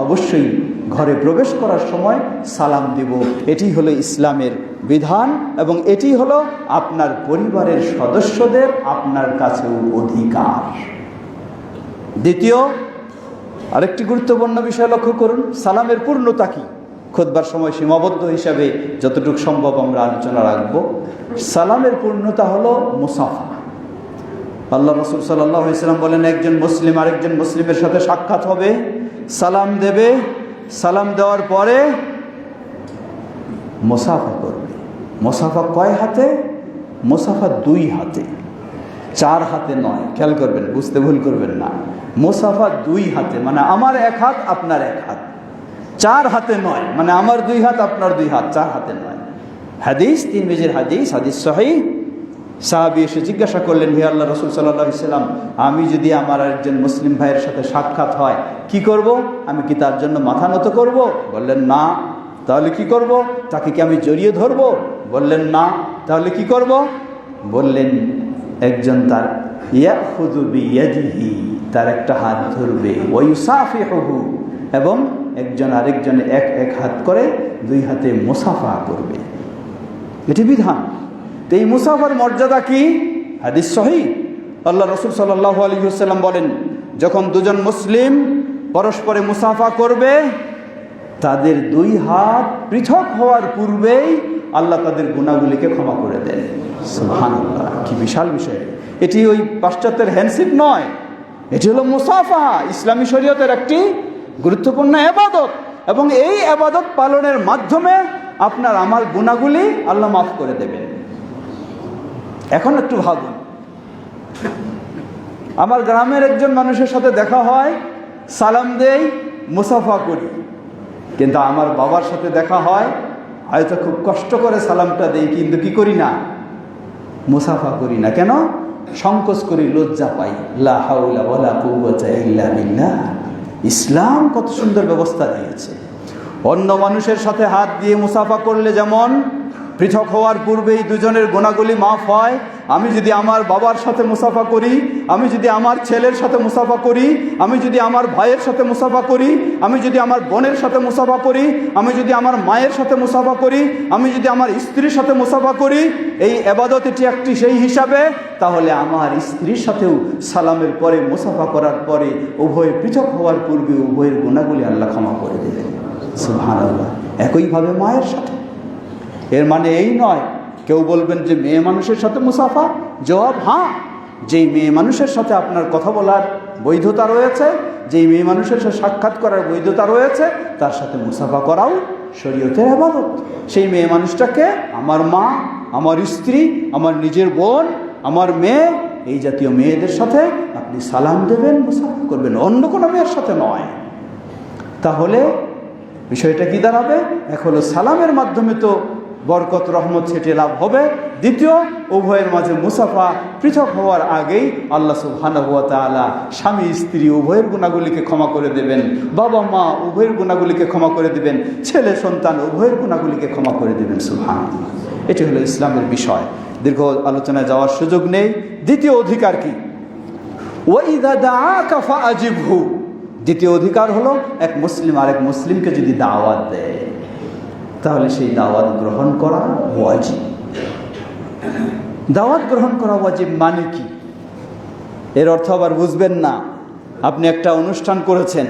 S1: অবশ্যই ঘরে প্রবেশ করার সময় সালাম দিব। এটি হলো ইসলামের বিধান এবং এটি হলো আপনার পরিবারের সদস্যদের আপনার কাছেও অধিকার। দ্বিতীয় আরেকটি গুরুত্বপূর্ণ বিষয় লক্ষ্য করুন, সালামের পূর্ণতা কি? খুতবার সময় সীমাবদ্ধ হিসাবে যতটুকু সম্ভব আমরা আলোচনা রাখব। সালামের পূর্ণতা হলো মুসাফা। আল্লাহ রাসূল সাল্লাল্লাহু আলাইহি ওয়াসাল্লাম বলেন, একজন মুসলিম আরেকজন মুসলিমের সাথে সাক্ষাৎ হবে, সালাম দেবে, সালাম দেওয়ার পরে মুসাফা করবে। মুসাফা কয় হাতে? মুসাফা 2 হাতে, 4 হাতে নয়। খেয়াল করবেন, বুঝতে ভুল করবেন না। মুসাফা 2 হাতে, মানে আমার 1 হাত আপনার 1 হাত। 4 হাতে নয়, মানে আমার 2 হাত আপনার 2 হাত, 4 হাতে নয়। হাদিস, তিরমিজির হাদিস, হাদিস সহিহ। সাহাবী এসে জিজ্ঞাসা করলেন, হে আল্লাহ রাসূল সাল্লাল্লাহু আলাইহি ওয়াসাল্লাম, আমি যদি আমার একজন মুসলিম ভাইয়ের সাথে সাক্ষাৎ হয় কি করব? আমি কি তার জন্য মাথা নত করব? বললেন না। তাহলে কি করব? তাকে কি আমি জড়িয়ে ধরব? বললেন না। তাহলে কি করব? বললেন, একজন তার ইয়াখুযু বিয়াদিহি, তার একটা হাত ধরবে, ওয়া ইউসাফিহুহু, এবং একজন আরেকজন এক হাত করে 2 হাতে মুসাফা করবে। এটি বিধান। তো এই মুসাফার মর্যাদা কি? হাদিস সহিহ। আল্লাহ রাসূল সাল্লাল্লাহু আলাইহি ওয়াসাল্লাম বলেন, যখন দুজন মুসলিম পরস্পরে মুসাফা করবে, তাদের 2 হাত পৃথক হওয়ার পূর্বেই আল্লাহ তাদের গুনাহগুলিকে ক্ষমা করে দেন। সুবহানাল্লাহ, কি বিশাল বিষয়! এটি ওই পাশ্চাত্যের হ্যান্ডশেক নয়, এটি হলো মুসাফা, ইসলামী শরীয়তের একটি গুরুত্বপূর্ণ ইবাদত, এবং এই ইবাদত পালনের মাধ্যমে আপনার আমার গুনাহগুলি আল্লাহ মাফ করে দেবেন। এখন একটু ভাবুন, আমার গ্রামের একজন মানুষের সাথে দেখা হয়, সালাম দেই, মুসাফা করি, কিন্তু আমার বাবার সাথে দেখা হয়, হয়তো খুব কষ্ট করে সালামটা দেই, কিন্তু কি করি না? মুসাফা করি না। কেন? সংকোচ করি, লজ্জা পাই। লা হাওলা ওয়ালা কুওয়াতা ইল্লা বিল্লাহ। ইসলাম কত সুন্দর ব্যবস্থা দিয়েছে। অন্য মানুষের সাথে হাত দিয়ে মুসাফা করলে যেমন পৃথক হওয়ার পূর্বেই দুজনের গুনাহগুলি মাফ হয়, আমি যদি আমার বাবার সাথে মুসাফা করি, আমি যদি আমার ছেলের সাথে মুসাফা করি, আমি যদি আমার ভাইয়ের সাথে মুসাফা করি, আমি যদি আমার বোনের সাথে মুসাফা করি, আমি যদি আমার মায়ের সাথে মুসাফা করি, আমি যদি আমার স্ত্রীর সাথে মুসাফা করি, এই ইবাদত এটি একটি সেই হিসাবে, তাহলে আমার স্ত্রীর সাথেও সালামের পরে মুসাফা করার পরে উভয়ে পৃথক হওয়ার পূর্বে উভয়ের গুনাহগুলি আল্লাহ ক্ষমা করে দেবেন। সুবহানাল্লাহ। একইভাবে মায়ের সাথে। এর মানে এই নয় কেউ বলবেন যে মেয়ে মানুষের সাথে মুসাফা। জবাব হ্যাঁ, যেই মেয়ে মানুষের সাথে আপনার কথা বলার বৈধতা রয়েছে, যেই মেয়ে মানুষের সাথে সাক্ষাৎ করার বৈধতা রয়েছে, তার সাথে মুসাফা করাও শরীয়তের ইবাদত। সেই মেয়ে মানুষটাকে আমার মা, আমার স্ত্রী, আমার নিজের বোন, আমার মেয়ে, এই জাতীয় মেয়েদের সাথে আপনি সালাম দেবেন, মুসাফা করবেন, অন্য কোনো মেয়ের সাথে নয়। তাহলে বিষয়টা কি দাঁড়াবে? এক হলো সালামের মাধ্যমে তো বরকত রহমত সেটি লাভ হবে। দ্বিতীয়, উভয়ের মাঝে মুসাফা পৃথক হওয়ার আগেই আল্লাহ সুবহানাহু ওয়া তাআলা স্বামী স্ত্রী উভয়ের গুনাহগুলিকে ক্ষমা করে দেবেন, বাবা মা উভয়ের গুনাহগুলিকে ক্ষমা করে দেবেন, ছেলে সন্তান উভয়ের গুনাহগুলিকে ক্ষমা করে দেবেন। সুবহানাল্লাহ। এটি হলো ইসলামের বিষয়। দীর্ঘ আলোচনায় যাওয়ার সুযোগ নেই। দ্বিতীয় অধিকার কি? ওয়া ইযা দাআকা ফাআজিবহু। দ্বিতীয় অধিকার হলো এক মুসলিম আরেক মুসলিমকে যদি দাওয়াত দেয় তাহলে সেই দাওয়াত গ্রহণ করা ওয়াজিব। দাওয়াত গ্রহণ করা ওয়াজিব মানে কি? এর অর্থ আবার বুঝবেন না আপনি একটা অনুষ্ঠান করেছেন,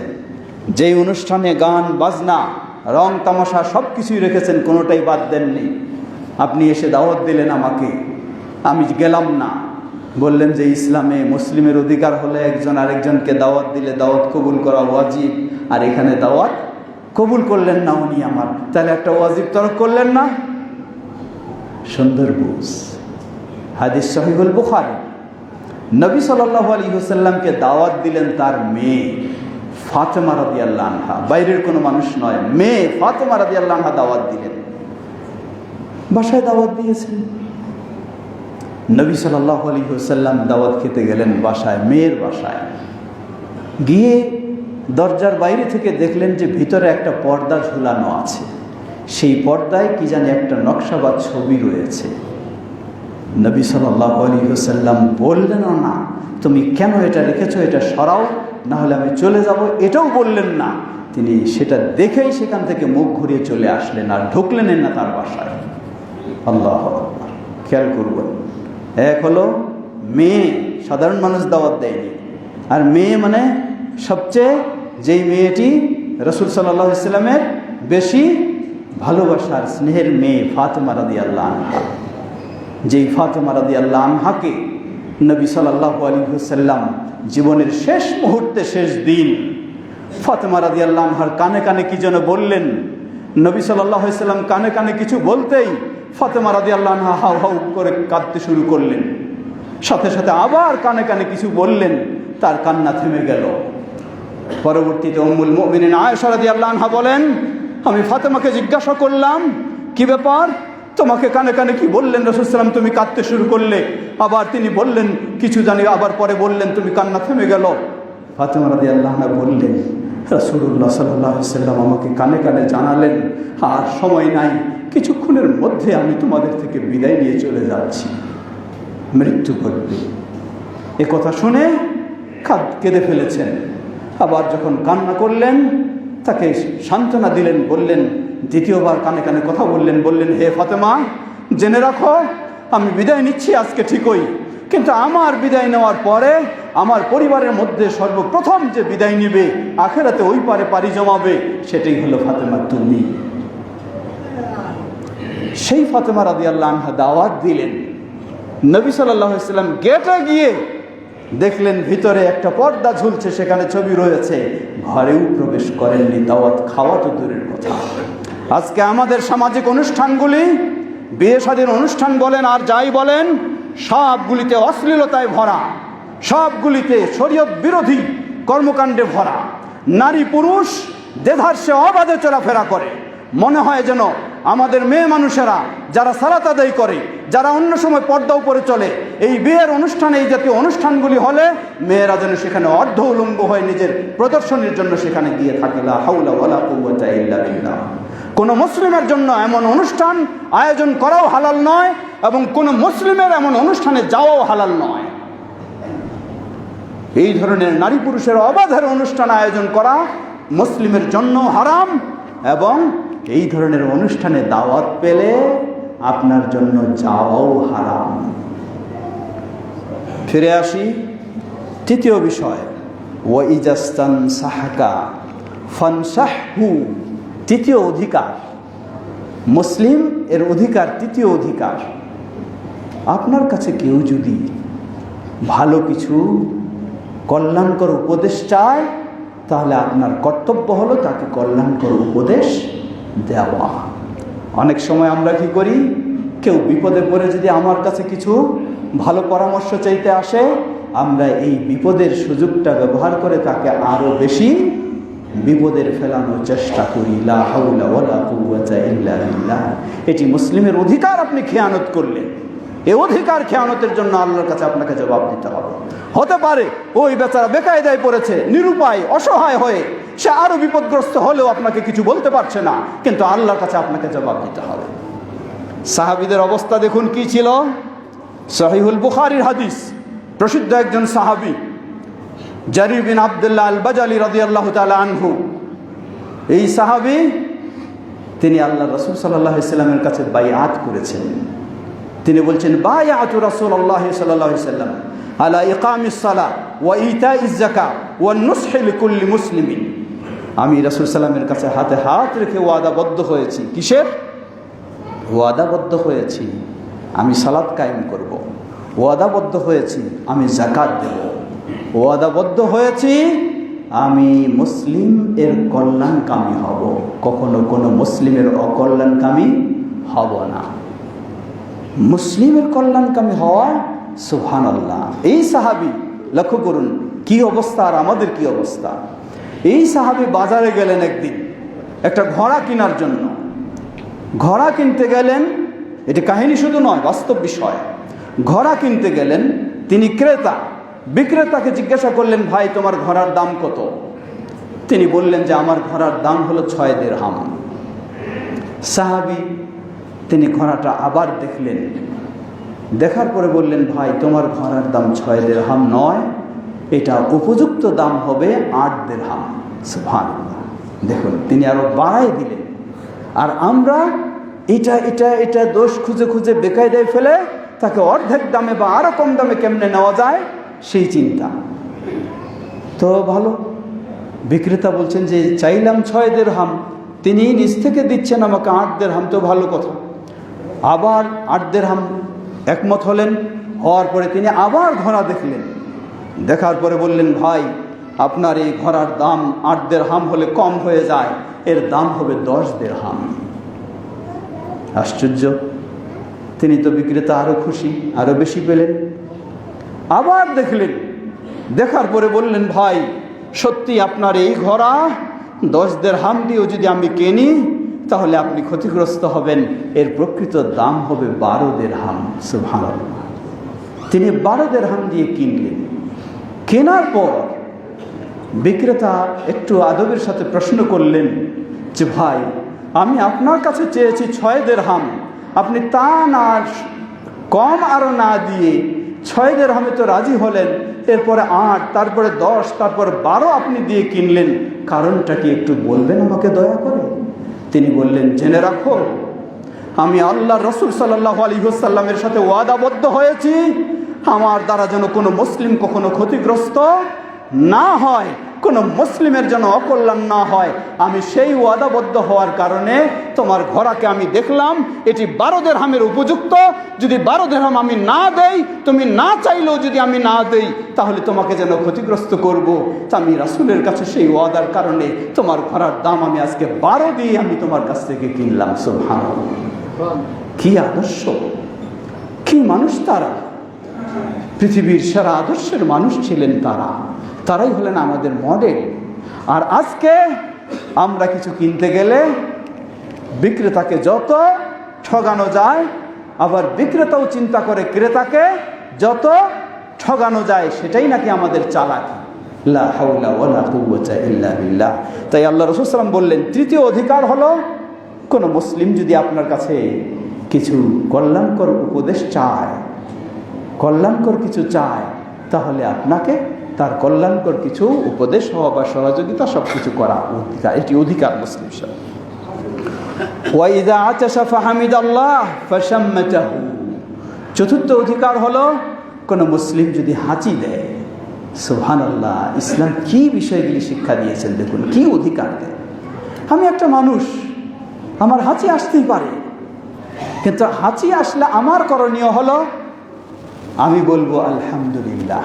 S1: যেই অনুষ্ঠানে গান বাজনা রং তামাশা সব কিছুই রেখেছেন, কোনোটাই বাদ দেননি। আপনি এসে দাওয়াত দিলেন আমাকে, আমি গেলাম না, বললেন যে ইসলামে মুসলিমের অধিকার হলে একজন আরেকজনকে দাওয়াত দিলে দাওয়াত কবুল করা ওয়াজিব, আর এখানে দাওয়াত কবুল করলেন না উনি আমার, তাহলে একটা ওয়াজিব তরক করলেন না। সুন্দর বুঝ। হাদিস সহিহুল বুখারী। নবী সাল্লাল্লাহু আলাইহি ওয়াসাল্লামকে দাওয়াত দিলেন তার মেয়ে ফাতেমা রাদিয়াল্লাহু আনহা, বাইরের কোনো মানুষ নয়, মেয়ে ফাতেমা রাদিয়াল্লাহু আনহা দাওয়াত দিলেন। বাসায় দাওয়াত দিয়েছেন। নবী সাল্লাল্লাহু আলাইহি ওয়াসাল্লাম দাওয়াত খেতে গেলেন বাসায়, মেয়ের বাসায়। গিয়ে দরজার বাইরে থেকে দেখলেন যে ভিতরে একটা পর্দা ঝুলানো আছে, সেই পর্দায় কি জানি একটা নকশা বা ছবি রয়েছে। নবী সাল্লাল্লাহু আলাইহি ওয়াসাল্লাম বললেন না তুমি কেন এটা রেখেছো, এটা সরাও, না হলে আমি চলে যাব, এটাও বললেন না। তিনি সেটা দেখেই সেখান থেকে মুখ ঘুরিয়ে চলে আসলেন, আর ঢুকলেন না তার বাসায়। আল্লাহু আকবার। খেয়াল করবেন, এক হলো মেয়ে, সাধারণ মানুষ দাওয়াত দেয়নি, আর মেয়ে মানে সবচেয়ে যেই মেয়েটি রাসূল সাল্লাল্লাহু আলাইহি ওয়াসাল্লামের বেশি ভালোবাসার স্নেহের মেয়ে ফাতেমা রাদিয়াল্লাহু আনহা, যেই ফাতেমা রাদিয়াল্লাহু আনহাকে নবী সাল্লাল্লাহু আলাইহি ওয়াসাল্লাম জীবনের শেষ মুহূর্তে, শেষ দিন ফাতেমা রাদিয়াল্লাহু আনহার কানে কানে কি যেন বললেন। নবী সাল্লাল্লাহু আলাইহি ওয়াসাল্লাম কানে কানে কিছু বলতেই ফাতেমা রাদিয়াল্লাহু আনহা হাউ হাউ করে কাঁদতে শুরু করলেন। সাথে সাথে আবার কানে কানে কিছু বললেন, তার কান্না থেমে গেল। পরবর্তীতে উম্মুল মুমিনিন আয়েশা রাদিয়াল্লাহু আনহা বলেন, আমি ফাতেমাকে জিজ্ঞাসা করলাম কি ব্যাপার, তোমাকে কানে কানে কি বললেন রাসূল সাল্লাল্লাহু আলাইহি ওয়াসাল্লাম, তুমি কাঁদতে শুরু করলে, আবার তিনি বললেন কিছু জানি, আবার পরে বললেন তুমি কান্না থেমে গেল। ফাতেমা রাদিয়াল্লাহু আনহা বললেন রাসূলুল্লাহ সাল্লাল্লাহু আলাইহি ওয়াসাল্লাম আমাকে কানে কানে জানালেন আর সময় নাই, কিছুক্ষণের মধ্যে আমি তোমাদের থেকে বিদায় নিয়ে চলে যাচ্ছি, মৃত্যু ঘটবে। এ কথা শুনে কেঁদে ফেলেছেন। আবার যখন কান্না করলেন তাকে সান্ত্বনা দিলেন, বললেন, দ্বিতীয়বার কানে কানে কথা বললেন, বললেন হে ফাতেমা, জেনে রাখো আমি বিদায় নিচ্ছি আজকে ঠিকই, কিন্তু আমার বিদায় নেওয়ার পরে আমার পরিবারের মধ্যে সর্বপ্রথম যে বিদায় নিবে, আখেরাতে ওই পারে পাড়ি জমাবে, সেটাই হলো ফাতেমা তুমি। সেই ফাতেমা রাদিয়াল্লাহু আনহা দাওয়াত দিলেন। নবী সাল্লাল্লাহু আলাইহি ওয়াসাল্লাম গেটে গিয়ে দেখলেন ভিতরে একটা পর্দা ঝুলছে, সেখানে ছবি রয়েছে, ঘরেও প্রবেশ করেননি, দাওয়াত খাওয়া তো দূরের কথা। আজকে আমাদের সামাজিক অনুষ্ঠানগুলি, বিয়ে শাদীর অনুষ্ঠান বলেন আর যাই বলেন, সবগুলিতে অশ্লীলতায় ভরা, সবগুলিতে শরীয়ত বিরোধী কর্মকাণ্ডে ভরা। নারী পুরুষ দেধারসে অবাধে চলাফেরা করে, মনে হয় যেন আমাদের মেয়ে মানুষেরা যারা সালাত আদায় করে যারা অন্য সময় পর্দা উপরে চলে, এই বিয়ের অনুষ্ঠানে, এই জাতীয় অনুষ্ঠানগুলি হলে মেয়েরা যেন সেখানে অর্ধ উলঙ্গ হয়ে নিজের প্রদর্শনীর জন্য সেখানে গিয়ে থাকে। লা হাওলা ওয়ালা কুওয়াতা ইল্লা বিল্লাহ। কোনো মুসলিমের জন্য এমন অনুষ্ঠান আয়োজন করাও হালাল নয়, এবং কোনো মুসলিমের এমন অনুষ্ঠানে যাওয়াও হালাল নয়। এই ধরনের নারী পুরুষের অবাধের অনুষ্ঠান আয়োজন করা মুসলিমের জন্য হারাম, এবং এই ধরনের অনুষ্ঠানে দাওয়াত পেলে আপনার জন্য যাওয়াও হারাম। ফিরে আসি তৃতীয় বিষয়, ওয়াইজাস্তান সাহাকা ফানসাহু। তৃতীয় অধিকার, মুসলিম এর অধিকার, তৃতীয় অধিকার, আপনার কাছে কেউ যদি ভালো কিছু কল্যাণকর উপদেশ চায়, তাহলে আপনার কর্তব্য হলো তাকে কল্যাণকর উপদেশ দেওয়া। অনেক সময় আমরা কি করি, কেউ বিপদে পড়ে যদি আমার কাছে কিছু ভালো পরামর্শ চাইতে আসে, আমরা এই বিপদের সুযোগটা ব্যবহার করে তাকে আরো বেশি বিপদের ফেলানোর চেষ্টা করি। লা হাওলা ওয়ালা কুওয়াতা ইল্লা বিল্লাহ। এটি মুসলিমের অধিকার আপনি খেয়ানত করলেন। এই অধিকার খেয়ানতের জন্য আল্লাহর কাছে আপনাকে জবাব দিতে হবে। হতে পারে ওই বেচারা বেকায়দায় পড়েছে, নিরুপায়, অসহায় হয়ে, সে আরো বিপদগ্রস্ত হলেও আপনাকে কিছু বলতে পারছে না, কিন্তু আল্লাহর কাছে আপনাকে জবাব দিতে হবে। সাহাবীদের অবস্থা দেখুন কি ছিল। সহিহুল বুখারীর হাদিস, প্রসিদ্ধ একজন সাহাবী জারির বিন আব্দুল্লাহ আল বাজালি রাদিয়াল্লাহু তাআলা আনহু, এই সাহাবী তিনি আল্লাহ রাসূল সাল্লাল্লাহু আলাইহি সাল্লামের কাছে বাইআত করেছেন। তিনি বলছেন, বায়াতু রাসূলুল্লাহ সাল্লাল্লাহু আলাইহি সাল্লাম আলা ইকামিস সালাহ ওয়া ইতাইজ যাকাত ওয়া নুসহি লিকুল্লি মুসলিমিন। আমি রাসূল সাল্লামের কাছে হাতে হাত রেখে ওয়াদাবদ্ধ হয়েছি। কিসের ওয়াদাবদ্ধ হয়েছি? আমি সালাত কায়েম করব। ওয়াদাবদ্ধ হয়েছি আমি যাকাত দেব। ওয়াদাবদ্ধ হয়েছি আমি মুসলিম এর কল্যাণকামী হব, কখনো কোনো মুসলিমের অকল্যাণকামী হব না। মুসলিমের কল্যাণকামী হওয়া, সুবহানাল্লাহ। এই সাহাবী লক্ষ্য করুন কি অবস্থা আর আমাদের কি অবস্থা। এই সাহাবী বাজারে গেলেন একদিন একটা ঘোড়া কেনার জন্য। ঘোড়া কিনতে গেলেন, এটি কাহিনী শুধু নয়, বাস্তব বিষয়। ঘোড়া কিনতে গেলেন, তিনি ক্রেতা। বিক্রেতাকে জিজ্ঞাসা করলেন, ভাই তোমার ঘোড়ার দাম কত? তিনি বললেন যে আমার ঘোড়ার দাম হলো 6 দিরহাম। সাহাবী তিনি ঘোড়াটা আবার দেখলেন, দেখার পরে বললেন, ভাই তোমার ঘোড়ার দাম 6 দিরহাম নয়, এটা উপযুক্ত দাম হবে 8 দিরহাম। সুবহানাল্লাহ। দেখুন তিনি আরো বাড়াই দিলেন। আর আমরা এটা এটা এটা দোষ খুঁজে খুঁজে বেকায়দায় ফেলে তাকে অর্ধেক দামে বা আরো কম দামে কেমনে নেওয়া যায় সেই চিন্তা। তো ভালো, বিক্রেতা বলছেন যে চাইলাম 6 দিরহাম, তিনি নিজ থেকে দিচ্ছেন আমাকে 8 দিরহাম, তো ভালো কথা। আবার 8 দিরহাম একমত হলেন। হওয়ার পরে তিনি আবার ঘোড়া দেখলেন, দেখার পরে বললেন, ভাই আপনার এই ঘোড়ার দাম 8 দিরহাম হলে কম হয়ে যায়, এর দাম হবে 10 দিরহাম। আশ্চর্য, তিনি তো বিক্রেতা আরো খুশি, আরো বেশি পেলেন। আবার দেখলেন, দেখার পরে বললেন, ভাই সত্যি আপনার এই ঘোড়া 10 দিরহাম দিয়েও যদি আমি কিনি তাহলে আপনি ক্ষতিগ্রস্ত হবেন, এর প্রকৃত দাম হবে 12 দিরহাম। সুবহানাল্লাহ। তিনি 12 দিরহাম দিয়ে কিনলেন। কেনার পর বিক্রেতা একটু আদবের সাথে প্রশ্ন করলেন যে, ভাই আমি আপনার কাছে চেয়েছি 6 দিরহাম, আপনি তা না কম আরো না দিয়ে 6 দিরহামে তো রাজি হলেন, এরপরে 8, তারপরে 10, তারপরে 12 আপনি দিয়ে কিনলেন, কারণটা কি একটু বলবেন আমাকে দয়া করে? তিনি বললেন, জেনে রাখো আমি আল্লাহ রাসূল সাল্লাল্লাহু আলাইহি ওয়াসাল্লামের সাথে ওয়াদাবদ্ধ হয়েছি আমার দ্বারা যেন কোনো মুসলিম কখনো ক্ষতিগ্রস্ত না হয়, কোনো মুসলিমের যেন অকল্যাণ না হয়। আমি সেই ওয়াদাবদ্ধ হওয়ার কারণে তোমার ঘোড়াকে আমি দেখলাম এটি 12 দিরহামের উপযুক্ত। যদি 12 দিরহাম আমি না দেই, তুমি না চাইলেও যদি আমি না দেই, তাহলে তোমাকে যেন ক্ষতিগ্রস্ত করব। তা আমি রাসূলের কাছে সেই ওয়াদার কারণে তোমার ঘোড়ার দাম আমি আজকে 12 দিয়ে আমি তোমার কাছ থেকে কিনলাম। সুবহানাল্লাহ। কি আদর্শ, কি মানুষ তারা! পৃথিবীর সেরা আদর্শের মানুষ ছিলেন তারা। তারাই হলেন আমাদের মডেল। আর আজকে আমরা কিছু কিনতে গেলে বিক্রেতাকে যত ঠগানো যায় আবার বিক্রেতাও চিন্তা করে ক্রেতাকে যত ঠগানো যায় সেটাই নাকি আমাদের চালাকি। লা হাওলা ওয়ালা কুওয়াতা ইল্লা বিল্লাহ। তাই আল্লাহ রাসূল সাল্লাল্লাহু আলাইহি ওয়াসাল্লাম বললেন, তৃতীয় অধিকার হলো কোনো মুসলিম যদি আপনার কাছে কিছু কল্যাণকর উপদেশ চায়, কল্যাণকর কিছু চায়, তাহলে আপনাকে তার কল্যাণকর কিছু উপদেশ হওয়া বা সহযোগিতা সব কিছু করা অধিকার, এটি অধিকার মুসলিম সাহেব। ওয়াইদা আতাশা ফাহামিদাল্লাহ ফাশাম্মাতাহু। চতুর্থ অধিকার হলো কোনো মুসলিম যদি হাঁচি দেয়, সুবহানাল্লাহ, ইসলাম কি বিষয়গুলি শিক্ষা দিয়েছেন দেখুন, কি অধিকার দেয়। আমি একটা মানুষ, আমার হাঁচি আসতেই পারে, কিন্তু হাঁচি আসলে আমার করণীয় হলো আমি বলবো আলহামদুলিল্লাহ।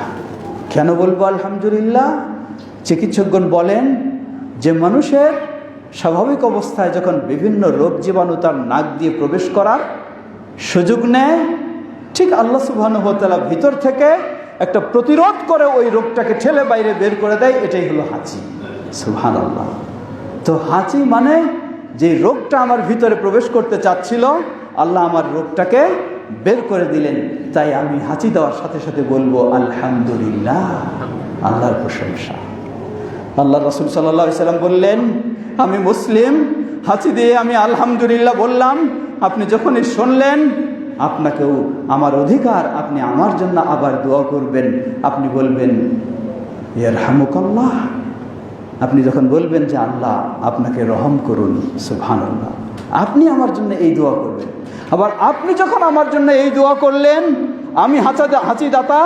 S1: কেন বলবো আলহামদুলিল্লাহ? চিকিৎসকগণ বলেন যে মানুষের স্বাভাবিক অবস্থায় যখন বিভিন্ন রোগ জীবাণু তার নাক দিয়ে প্রবেশ করার সুযোগ নেয়, ঠিক আল্লাহ সুবহানাহু ওয়া তাআলা ভিতর থেকে একটা প্রতিরোধ করে ওই রোগটাকে ঠেলে বাইরে বের করে দেয়, এটাই হলো হাঁচি। সুবহানাল্লাহ। তো হাঁচি মানে যে রোগটা আমার ভিতরে প্রবেশ করতে চাচ্ছিল, আল্লাহ আমার রোগটাকে বের করে দিলেন। তাই আমি হাঁচি দেওয়ার সাথে সাথে বলবো আলহামদুলিল্লাহ, আল্লাহর প্রশংসা। আল্লাহ রাসূল সাল্লাল্লাহু আলাইহি ওয়াসাল্লাম বললেন, আমি মুসলিম, হাঁচি দিয়ে আমি আলহামদুলিল্লাহ বললাম। আপনি যখনই শুনলেন, আপনাকেও আমার অধিকার, আপনি আমার জন্য আবার দোয়া করবেন। আপনি বলবেন ইয়ারহামুকাল্লাহ। আপনি যখন বলবেন যে আল্লাহ আপনাকে রহম করুন, সুবহানাল্লাহ, আপনি আমার জন্য এই দোয়া করবেন। আবার আপনি যখন আমার জন্য এই দোয়া করলেন, আমি হাঁচি দাতা,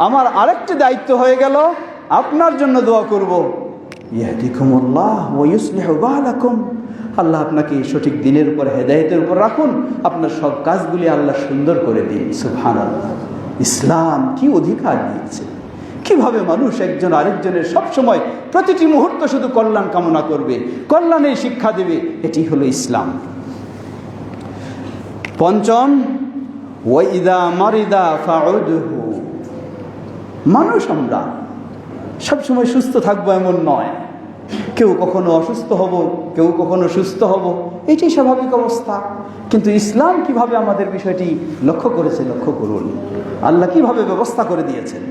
S1: আমার আরেকটি দায়িত্ব হয়ে গেল আপনার জন্য দোয়া করব। ইয়াহদিকুমুল্লাহ ওয়া ইউসলিহু বালাকুম। আল্লাহ আপনাকে সঠিক দিনের উপর, হেদায়েতের উপর রাখুন, আপনার সব কাজগুলি আল্লাহ সুন্দর করে দিন। সুবহানাল্লাহ। ইসলাম কি অধিকার দিয়েছে, কিভাবে মানুষ একজন আরেকজনের সবসময় প্রতিটি মুহূর্ত শুধু কল্যাণ কামনা করবে, কল্যাণের শিক্ষা দেবে, এটি হলো ইসলাম। পঞ্চম, ওয়াইদা মারিদা ফাউদহু। মানুষ আমরা সবসময় সুস্থ থাকবো এমন নয়, কেউ কখনো অসুস্থ হব, কেউ কখনো সুস্থ হব, এটি স্বাভাবিক অবস্থা। কিন্তু ইসলাম কিভাবে আমাদের বিষয়টি লক্ষ্য করেছে, লক্ষ্য করুন আল্লাহ কিভাবে ব্যবস্থা করে দিয়েছেন।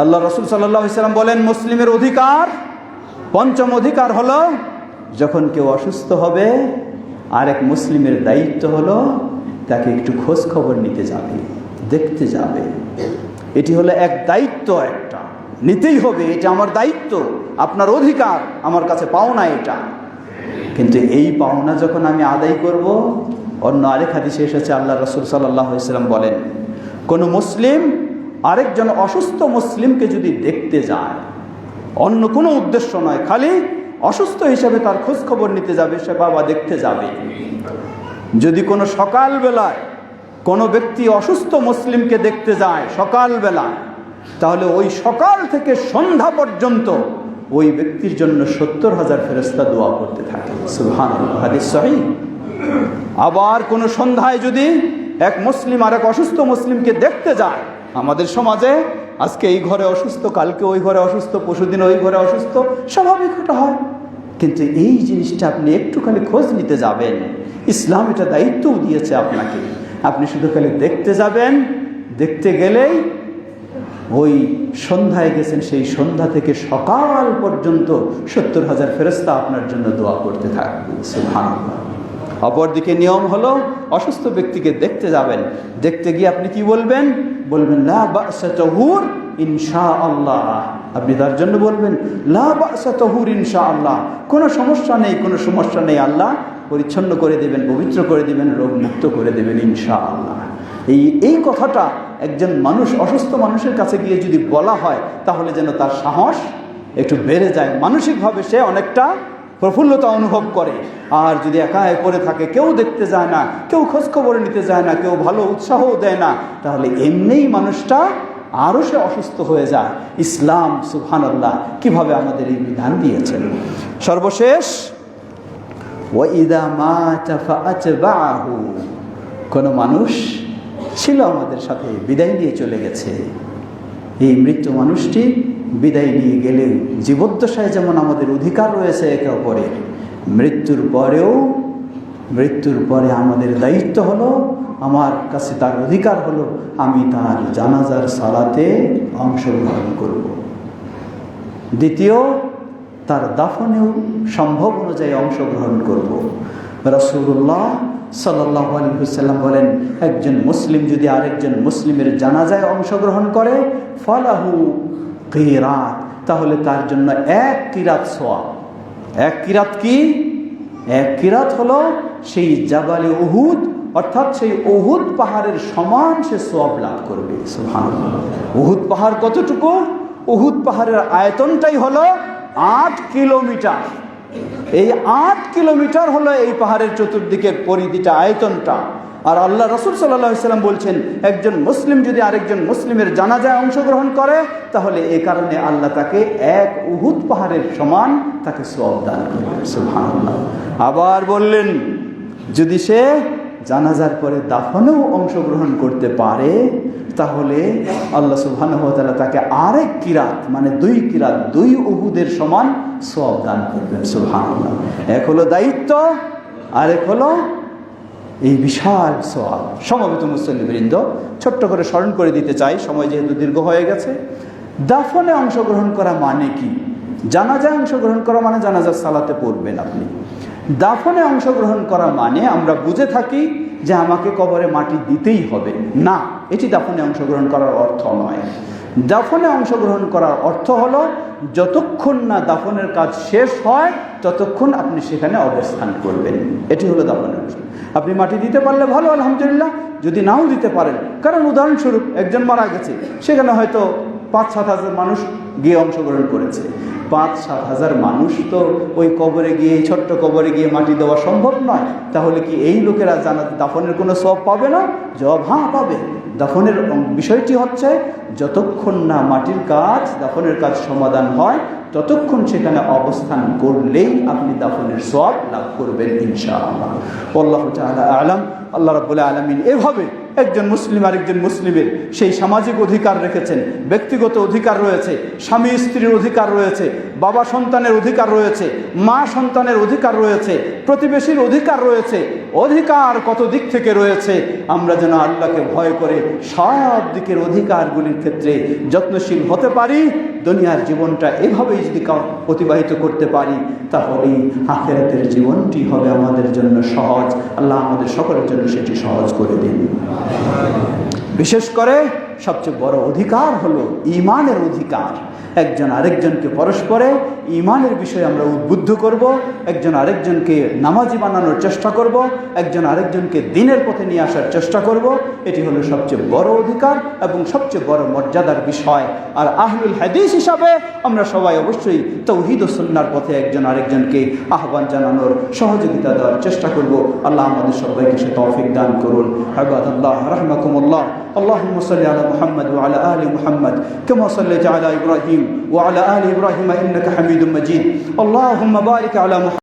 S1: আল্লাহ রাসূল সাল্লাল্লাহু আলাইহি ওয়াসাল্লাম বলেন, মুসলিমের অধিকার, পঞ্চম অধিকার হলো যখন কেউ অসুস্থ হবে, আরেক মুসলিমের দায়িত্ব হলো তাকে একটু খোঁজ খবর নিতে যাবে, দেখতে যাবে। এটি হলো এক দায়িত্ব, একটা নিতেই হবে, এটা আমার দায়িত্ব, আপনার অধিকার, আমার কাছে পাওনা এটা। কিন্তু এই পাওনা যখন আমি আদায় করব, অন্য আরেক হাদিসে এসেছে আল্লাহ রাসূল সাল্লাল্লাহু আলাইহি ওয়াসাল্লাম বলেন, কোনো মুসলিম আরেকজন অসুস্থ মুসলিমকে যদি দেখতে যায়, অন্য কোনো উদ্দেশ্য নয়, খালি অসুস্থ হিসাবে তার খোঁজ খবর নিতে যাবে, সে বাবা দেখতে যাবে। যদি কোনো সকালবেলায় কোনো ব্যক্তি অসুস্থ মুসলিমকে দেখতে যায় সকালবেলায়, তাহলে ওই সকাল থেকে সন্ধ্যা পর্যন্ত ওই ব্যক্তির জন্য 70,000 ফেরেশতা দোয়া করতে থাকে। সুবহানাল্লাহ, হাদিস সহিহ। আবার কোনো সন্ধ্যায় যদি এক মুসলিম আর এক অসুস্থ মুসলিমকে দেখতে যায়, আমাদের সমাজে আজকে এই ঘরে অসুস্থ, কালকে ওই ঘরে অসুস্থ, পরশুদিন ওই ঘরে অসুস্থ, স্বাভাবিক ওটা হয়। কিন্তু এই জিনিসটা আপনি একটুখানি খোঁজ নিতে যাবেন, ইসলাম এটা দায়িত্বও দিয়েছে আপনাকে। আপনি শুধু খালি দেখতে যাবেন, দেখতে গেলেই ওই সন্ধ্যায় গেছেন, সেই সন্ধ্যা থেকে সকাল পর্যন্ত 70,000 ফেরেশতা আপনার জন্য দোয়া করতে থাকবে। সুবহানাল্লাহ। অপরদিকে নিয়ম হলো, অসুস্থ ব্যক্তিকে দেখতে যাবেন, দেখতে গিয়ে আপনি কি বলবেন? বলবেন লা বা'সা তাহুর ইনশাআল্লাহ। আপনি তার জন্য বলবেন লা বা'সা তাহুর ইনশাআল্লাহ, কোনো সমস্যা নেই, কোনো সমস্যা নেই, আল্লাহ পরিচ্ছন্ন করে দেবেন, পবিত্র করে দেবেন, রোগ মুক্ত করে দেবেন ইনশাআল্লাহ। এই কথাটা একজন মানুষ, অসুস্থ মানুষের কাছে গিয়ে যদি বলা হয়, তাহলে যেন তার সাহস একটু বেড়ে যায়, মানসিকভাবে সে অনেকটা প্রফুল্লতা অনুভব করে। আর যদি একা পড়ে থাকে, কেউ দেখতে যায় না, কেউ খোঁজখবর নিতে যায় না, কেউ ভালো উৎসাহও দেয় না, তাহলে এমনিই মানুষটা আরও সে অসুস্থ হয়ে যায়। ইসলাম সুবহানাল্লাহ কিভাবে আমাদের এই বিধান দিয়েছেন। সর্বশেষ, ওয়াইদা মাতা ফাআতবাহু। কোনো মানুষ ছিল আমাদের সাথে, বিদায় নিয়ে চলে গেছে, এই মৃত্যু মানুষটি বিদায় নিয়ে গেলে জীবদ্দশায় যেমন আমাদের অধিকার রয়েছে একে অপরের, মৃত্যুর পরেও মৃত্যুর পরে আমাদের দায়িত্ব হলো, আমার কাছে তার অধিকার হলো, আমি তার জানাজার সালাতে অংশগ্রহণ করব। দ্বিতীয়, তার দাফনেও সম্ভব অনুযায়ী অংশগ্রহণ করব। রাসূলুল্লাহ সাল্লাল্লাহু আলাইহি ওয়াসাল্লাম বলেন, একজন মুসলিম যদি আরেকজন মুসলিমের জানাজায় অংশগ্রহণ করে, ফালাহু কিরাত, তাহলে তার জন্য 1 কিরাত সওয়াব। 1 কিরাত কি? 1 কিরাত হলো সেই জাবালে উহুদ, অর্থাৎ সেই উহুদ পাহাড়ের সমান সে সওয়াব লাভ করবে। সুবহানাল্লাহ। উহুদ পাহাড় কতটুকু? উহুদ পাহাড়ের আয়তনটাই হলো 8 কিলোমিটার। এই 8 কিলোমিটার হলো এই পাহাড়ের চতুর্দিকের পরিধিটা, আয়তনটা। আর আল্লাহ রাসূল সাল্লাল্লাহু আলাইহি ওয়াসাল্লাম বলছেন, একজন মুসলিম যদি আরেকজন মুসলিমের জানাজায় অংশগ্রহণ করে, তাহলে এই কারণে আল্লাহ তাকে 1 উহুদ পাহাড়ের সমান তাকে সওয়াব দান করবেন। সুবহানাল্লাহ। আবার বললেন, যদি সে জানাজার পরে দাফনেও অংশগ্রহণ করতে পারে, তাহলে আল্লাহ সুবহানাহু ওয়া তাআলা তাকে আরেক কিরাত, মানে 2 কিরাত, 2 উহুদের সমান সওয়াব দান করবেন। সুবহানাল্লাহ। এক হলো দায়িত্ব, আরেক হলো এই বিশাল সওয়াব। সমবেত মুসল্লিবৃন্দ, ছোট্ট করে স্মরণ করে দিতে চাই, সময় যেহেতু দীর্ঘ হয়ে গেছে। দাফনে অংশগ্রহণ করা মানে কি? জানাজায় অংশগ্রহণ করা মানে জানাজার সালাতে পড়বেন আপনি। দাফনে অংশগ্রহণ করা মানে আমরা বুঝে থাকি যে আমাকে কবরে মাটি দিতেই হবে, না, এটি দাফনে অংশগ্রহণ করার অর্থ নয়। দাফনে অংশগ্রহণ করার অর্থ হলো, যতক্ষণ না দাফনের কাজ শেষ হয় ততক্ষণ আপনি সেখানে অবস্থান করবেন। এটি হলো দাফনের অংশ। আপনি মাটি দিতে পারলে ভালো, আলহামদুলিল্লাহ। যদি নাও দিতে পারেন, কারণ উদাহরণস্বরূপ একজন মারা গেছে, সেখানে হয়তো 5-7 হাজার মানুষ গিয়ে অংশগ্রহণ করেছে। 5-7 হাজার মানুষ তো ওই কবরে গিয়ে, ছোট্ট কবরে গিয়ে মাটি দেওয়া সম্ভব নয়। তাহলে কি এই লোকেরা দাফনের কোনো সওয়াব পাবে না? জবাব হ্যাঁ, পাবে। দাফনের বিষয়টি হচ্ছে, যতক্ষণ না মাটির কাজ, দাফনের কাজ সমাধান হয়, ততক্ষণ সেখানে অবস্থান করলেই আপনি দাফনের সওয়াব লাভ করবেন ইনশাআল্লাহ। আল্লাহু তাআলা আ'লাম। আল্লাহ রাব্বুল আলামিন এভাবে একজন মুসলিম আরেকজন মুসলিমের সেই সামাজিক অধিকার রেখেছেন, ব্যক্তিগত অধিকার রয়েছে, স্বামী স্ত্রীর অধিকার রয়েছে, বাবা সন্তানের অধিকার রয়েছে, মা সন্তানের অধিকার রয়েছে, প্রতিবেশীর অধিকার রয়েছে। অধিকার কত দিক থেকে রয়েছে, আমরা যেন আল্লাহকে ভয় করে সব দিকের অধিকারগুলির ক্ষেত্রে যত্নশীল হতে পারি। দুনিয়ার জীবনটা এভাবেই যদি অতিবাহিত করতে পারি, তাহলেই আখিরাতের জীবনটি হবে আমাদের জন্য সহজ। আল্লাহ আমাদের সকলের জন্য সেটি সহজ করে দিন। বিশেষ করে সবচেয়ে বড় অধিকার হলো ঈমানের অধিকার। একজন আরেকজনকে পরস্পরে ঈমানের বিষয়ে আমরা উদ্বুদ্ধ করব, একজন আরেকজনকে নামাজি বানানোর চেষ্টা করব, একজন আরেকজনকে দ্বীনের পথে নিয়ে আসার চেষ্টা করব। এটি হলো সবচেয়ে বড় অধিকার এবং সবচেয়ে বড় মর্যাদার বিষয়। আর আহলুল হাদিস হিসাবে আমরা সবাই অবশ্যই তাওহীদ ও সুন্নাহর পথে একজন আরেকজনকে আহ্বান জানানোর, সহযোগিতা দেওয়ার চেষ্টা করব। আল্লাহ আমাদের সবাইকে সে তৌফিক দান করুন। ইবাদাল্লাহ রাহমাকুমুল্লাহ। اللهم صل على محمد وعلى آل محمد كما صليت على إبراهيم وعلى آل إبراهيم إنك حميد مجيد. اللهم بارك على محمد